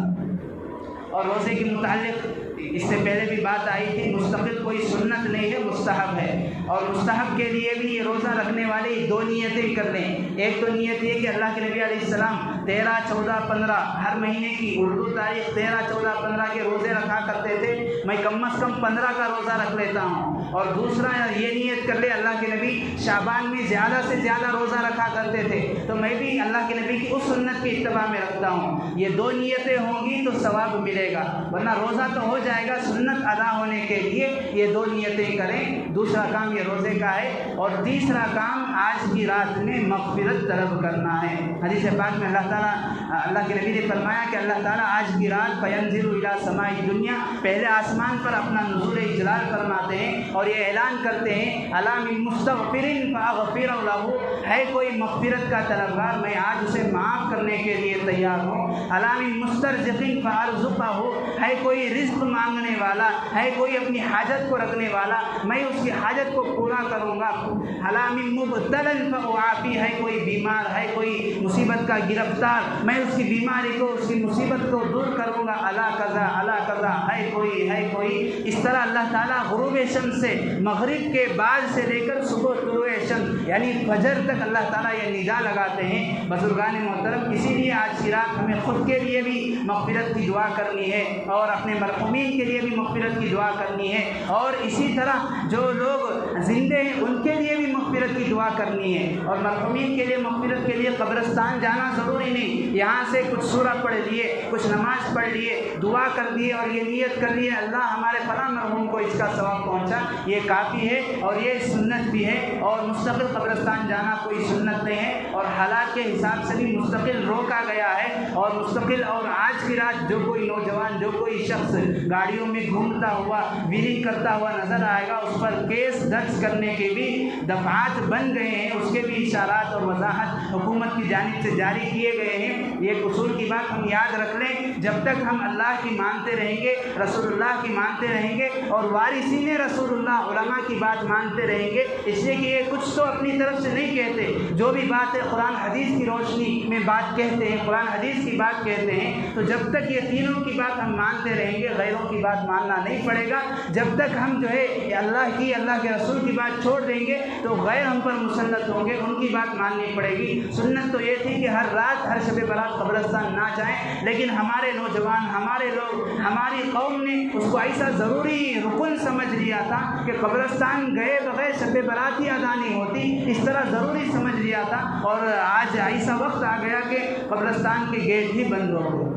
اور روزے کے متعلق اس سے پہلے بھی بات آئی تھی، مستقل کوئی سنت نہیں ہے، مستحب ہے، اور مستحب کے لیے بھی یہ روزہ رکھنے والے 2 نیتیں کر لیں۔ ایک تو نیت یہ کہ اللہ کے نبی علیہ السلام 13، 14، 15 ہر مہینے کی اردو تاریخ 13، 14، 15 کے روزے رکھا کرتے تھے، میں کم از کم 15 کا روزہ رکھ لیتا ہوں۔ اور دوسرا یہ نیت کر لے، اللہ کے نبی شعبان میں زیادہ سے زیادہ روزہ رکھا کرتے تھے، تو میں بھی اللہ کے نبی کی اس سنت کی اتباع میں رکھتا ہوں۔ یہ 2 نیتیں ہوں گی تو ثواب ملے گا، ورنہ روزہ تو ہو جائے گا، سنت ادا ہونے کے لیے یہ 2 نیتیں کریں۔ دوسرا کام یہ روزے کا ہے، اور تیسرا کام آج کی رات میں مغفرت طلب کرنا ہے۔ حدیث پاک میں اللہ کے نبی نے فرمایا کہ اللہ تعالیٰ آج کی رات فینزل الی سماء الدنیا، پہلے آسمان پر اپنا نزول اجلال فرماتے ہیں اور یہ اعلان کرتے ہیں، الا من مستغفر فاغفر له، ہے کوئی مغفرت کا طلبگار میں آج اسے معاف کرنے کے لیے تیار ہوں۔ الا من مسترزق فارزقه، ہے کوئی رزق مانگنے والا، ہے کوئی اپنی حاجت کو رکھنے والا، میں اس کی حاجت کو پورا کروں گا۔ الا من مبتلا فاعافی، ہے کوئی بیمار، ہے کوئی مصیبت کا گرفتار، میں اس کی بیماری کو، اس کی مصیبت کو دور کروں گا۔ الا کذا الا کذا، ہے کوئی، اس طرح اللہ تعالیٰ غروب شمس سے، مغرب کے بعد سے لے کر صبح طلوع شمس یعنی فجر تک اللہ تعالیٰ یہ ندا لگاتے ہیں۔ بزرگان محترم، اسی لیے آج کی رات ہمیں خود کے لیے بھی مغفرت کی دعا کرنی ہے، اور اپنے مرحومین کے لیے بھی مغفرت کی دعا کرنی ہے، اور اسی طرح جو لوگ زندے ہیں ان کے لیے بھی مغفرت کی دعا کرنی ہے، اور مرحومین کے لیے مغفرت کے لیے قبرستان جانا ضروری نہیں، یہاں سے کچھ سورہ پڑھ لیے، کچھ نماز پڑھ لیے، دعا کر دیے اور یہ نیت کر لیے اللہ ہمارے فلاں مرحوم کو اس کا ثواب پہنچا، یہ کافی ہے اور یہ سنت بھی ہے، اور مستقل قبرستان جانا کوئی سنت نہیں ہے، اور حالات کے حساب سے بھی مستقل روکا گیا ہے، اور مستقل اور آج کی رات جو کوئی نوجوان جو کوئی شخص گاڑیوں میں گھومتا ہوا ویلنگ کرتا ہوا نظر آئے گا اس پر کیس درج کرنے کے بھی دفعات بن گئے ہیں، اس کے بھی اشارات اور وضاحت حکومت کی جانب سے جاری کیے گئے ہیں۔ یہ اصول کی بات ہم یاد رکھ لیں، جب تک ہم اللہ کی مانتے رہیں گے، رسول اللہ کی مانتے رہیں گے اور وارثین رسول اللہ علماء کی بات مانتے رہیں گے، اس لیے کہ یہ کچھ تو اپنی طرف سے نہیں کہتے، جو بھی بات ہے قرآن حدیث کی روشنی میں بات کہتے ہیں، قرآن حدیث کی بات کہتے ہیں، تو جب تک یہ تینوں کی بات ہم مانتے رہیں گے غیروں کی بات ماننا نہیں پڑے گا۔ جب تک ہم جو ہے اللہ کے رسول کی بات چھوڑ دیں گے تو غیر ہم پر مسلط ہوں گے، ان کی بات ماننی پڑے گی۔ سنت تو یہ تھی کہ ہر رات ہر شب برات قبرستان نہ جائیں، لیکن ہمارے نوجوان ہمارے لوگ ہماری قوم نے اس کو ایسا ضروری رکن سمجھ لیا تھا کہ قبرستان گئے بغیر شب برات ہی ادا نہیں ہوتی، اس طرح ضروری سمجھ لیا تھا، اور آج ایسا وقت آ گیا کہ قبرستان کے گیٹ ہی بند ہو گئے۔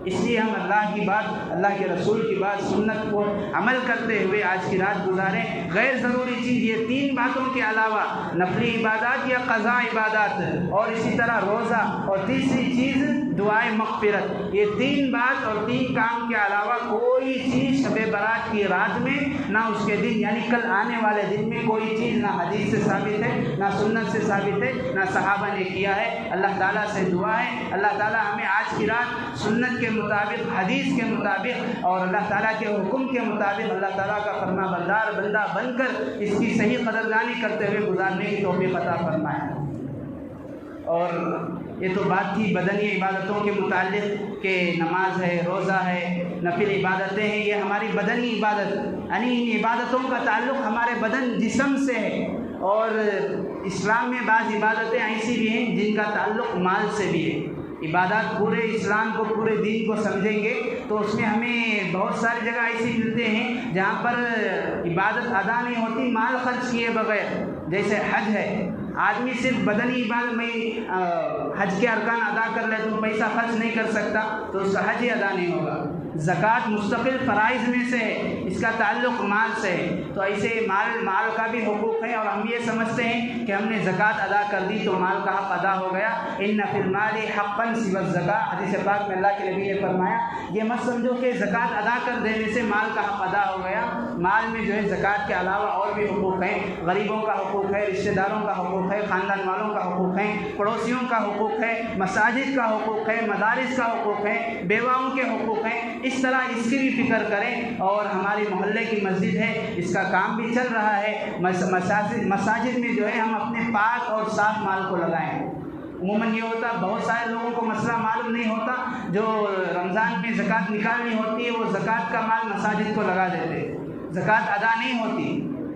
اس لیے ہم اللہ کی بات، اللہ کے رسول کی بات، سنت کو عمل کرتے ہوئے آج کی رات گزاریں۔ غیر ضروری چیز یہ تین باتوں کے علاوہ نفلی عبادات یا قضاء عبادات، اور اسی طرح روزہ، اور تیسری چیز دعائے مغفرت، یہ تین بات اور تین کام کے علاوہ کوئی چیز شب برات کی رات میں نہ اس کے دن یعنی کل آنے والے دن میں کوئی چیز نہ حدیث سے ثابت ہے، نہ سنت سے ثابت ہے، نہ صحابہ نے کیا ہے۔ اللہ تعالیٰ سے دعا ہے اللہ تعالیٰ ہمیں آج کی رات سنت کے مطابق، حدیث کے مطابق اور اللہ تعالیٰ کے حکم کے مطابق اللہ تعالیٰ کا فرما بردار بندہ بن کر اس کی صحیح قدردانی کرتے ہوئے گزارنے کی توفیق عطا فرمائے۔ اور یہ تو بات تھی بدنی عبادتوں کے متعلق کہ نماز ہے، روزہ ہے، نفل عبادتیں ہیں، یہ ہماری بدنی عبادت، یعنی ان عبادتوں کا تعلق ہمارے بدن جسم سے ہے، اور اسلام میں بعض عبادتیں ایسی بھی ہیں جن کا تعلق مال سے بھی ہے۔ عبادات پورے اسلام کو، پورے دین کو سمجھیں گے تو اس میں ہمیں بہت ساری جگہ ایسی ملتے ہیں جہاں پر عبادت ادا نہیں ہوتی مال خرچ کیے بغیر، جیسے حج ہے، آدمی صرف بدنی عبادت میں حج کے ارکان ادا کر لے تو پیسہ خرچ نہیں کر سکتا تو اس کا حج ہی ادا نہیں ہوگا۔ زکوٰۃ مستقل فرائض میں سے ہے، اس کا تعلق مال سے ہے، تو ایسے مال کا بھی حقوق ہے، اور ہم یہ سمجھتے ہیں کہ ہم نے زکوٰۃ ادا کر دی تو مال کا حق ادا ہو گیا۔ ان فی المال حقا سوی الزکاۃ، حدیث پاک میں اللہ کے نبی نے فرمایا یہ مت سمجھو کہ زکوٰۃ ادا کر دینے سے مال کا حق ادا ہو گیا، مال میں جو ہے زکوٰۃ کے علاوہ اور بھی حقوق ہیں، غریبوں کا حقوق ہے، رشتہ داروں کا حقوق ہے، خاندان والوں کا حقوق ہے، پڑوسیوں کا حقوق ہے، مساجد کا حقوق ہے، مدارس کا حقوق ہے، بیواؤں کے حقوق ہیں۔ اس طرح اس کی بھی فکر کریں، اور ہماری محلے کی مسجد ہے اس کا کام بھی چل رہا ہے، مساجد میں جو ہے ہم اپنے پاک اور صاف مال کو لگائیں۔ عموماً یہ ہوتا بہت سارے لوگوں کو مسئلہ معلوم نہیں ہوتا، جو رمضان میں زکوٰۃ نکالنی ہوتی ہے وہ زکوٰۃ کا مال مساجد کو لگا دیتے، زکوٰۃ ادا نہیں ہوتی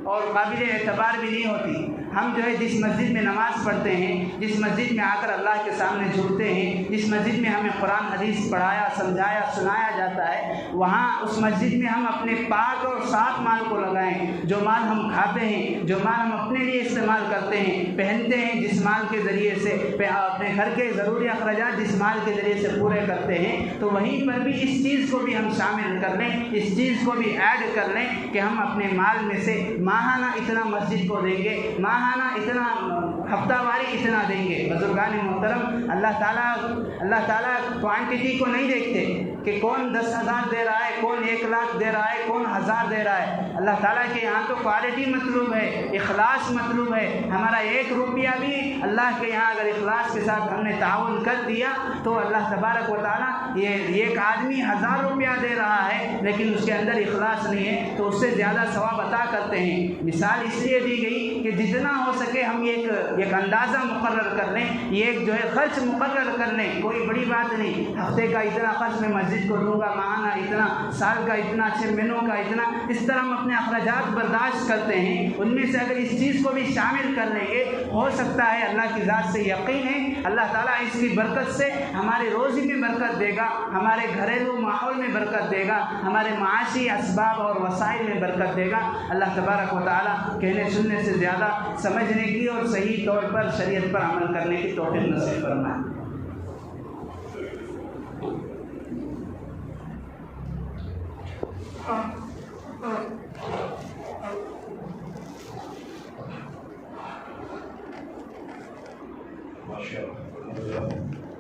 اور قابل اعتبار بھی نہیں ہوتی۔ ہم جو ہے جس مسجد میں نماز پڑھتے ہیں، جس مسجد میں آ کر اللہ کے سامنے جھکتے ہیں، جس مسجد میں ہمیں قرآن حدیث پڑھایا، سمجھایا، سنایا جاتا ہے، وہاں اس مسجد میں ہم اپنے پاک اور صاف مال کو لگائیں۔ جو مال ہم کھاتے ہیں، جو مال ہم اپنے لیے استعمال کرتے ہیں، پہنتے ہیں، جس مال کے ذریعے سے اپنے گھر کے ضروری اخراجات جس مال کے ذریعے سے پورے کرتے ہیں، تو وہیں پر بھی اس چیز کو بھی ہم شامل کر لیں، اس چیز کو بھی ایڈ کر لیں کہ ہم اپنے مال میں سے ماہانہ اتنا مسجد کو دیں گے، ماہانہ اتنا، ہفتہ واری اتنا دیں گے۔ بزرگان محترم، اللہ تعالیٰ کوانٹٹی کو نہیں دیکھتے کہ کون 10,000 دے رہا ہے، کون 1,00,000 دے رہا ہے، کون 1,000 دے رہا ہے۔ اللہ تعالیٰ کے یہاں تو کوالٹی مطلوب ہے، اخلاص مطلوب ہے۔ ہمارا 1 روپیہ بھی اللہ کے یہاں اگر اخلاص کے ساتھ ہم نے تعاون کر دیا تو اللہ تبارک و تعالیٰ، یہ ایک آدمی 1,000 روپیہ دے رہا ہے لیکن اس کے اندر اخلاص نہیں ہے تو اس سے زیادہ ثواب عطا کرتے ہیں۔ مثال اس لیے دی گئی کہ جتنا ہو سکے ہم ایک اندازہ مقرر کر لیں، ایک جو ہے خرچ مقرر کر لیں، کوئی بڑی بات نہیں، ہفتے کا اتنا خرچ میں مسجد کو دوں گا، ماہانہ اتنا، سال کا اتنا، 6 مہینوں کا اتنا، اس طرح ہم اپنے اخراجات برداشت کرتے ہیں۔ ان میں سے اگر اس چیز کو بھی شامل کر لیں گے، ہو سکتا ہے، اللہ کی ذات سے یقین ہے، اللہ تعالیٰ اس کی برکت سے ہمارے روزی میں برکت دے گا، ہمارے گھریلو ماحول میں برکت دے گا، ہمارے معاشی اسباب اور وسائل میں برکت دے گا۔ اللہ تبارک و تعالیٰ کہنے سننے سے زیادہ سمجھنے کی اور صحیح طور پر شریعت پر عمل کرنے کی توفیق نصیب فرمائے۔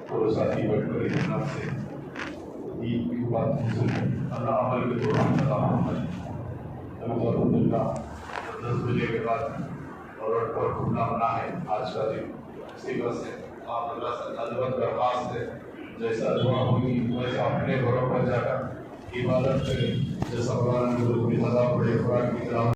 اور ساتھی بیٹھ کر اطمینان سے عید کی بات اللہ عمل کے دوران الحمدللہ 10 بجے کے بعد اور گھومنا ہونا ہے آج کا دن، اسی وجہ سے آپ اللہ سے خدمت درخواست ہے جیسا دعا ہوگی ویسا اپنے گھروں پر جا کر عبادت کریں، جیسا قرآن میں پڑے قرآن کی تلاوت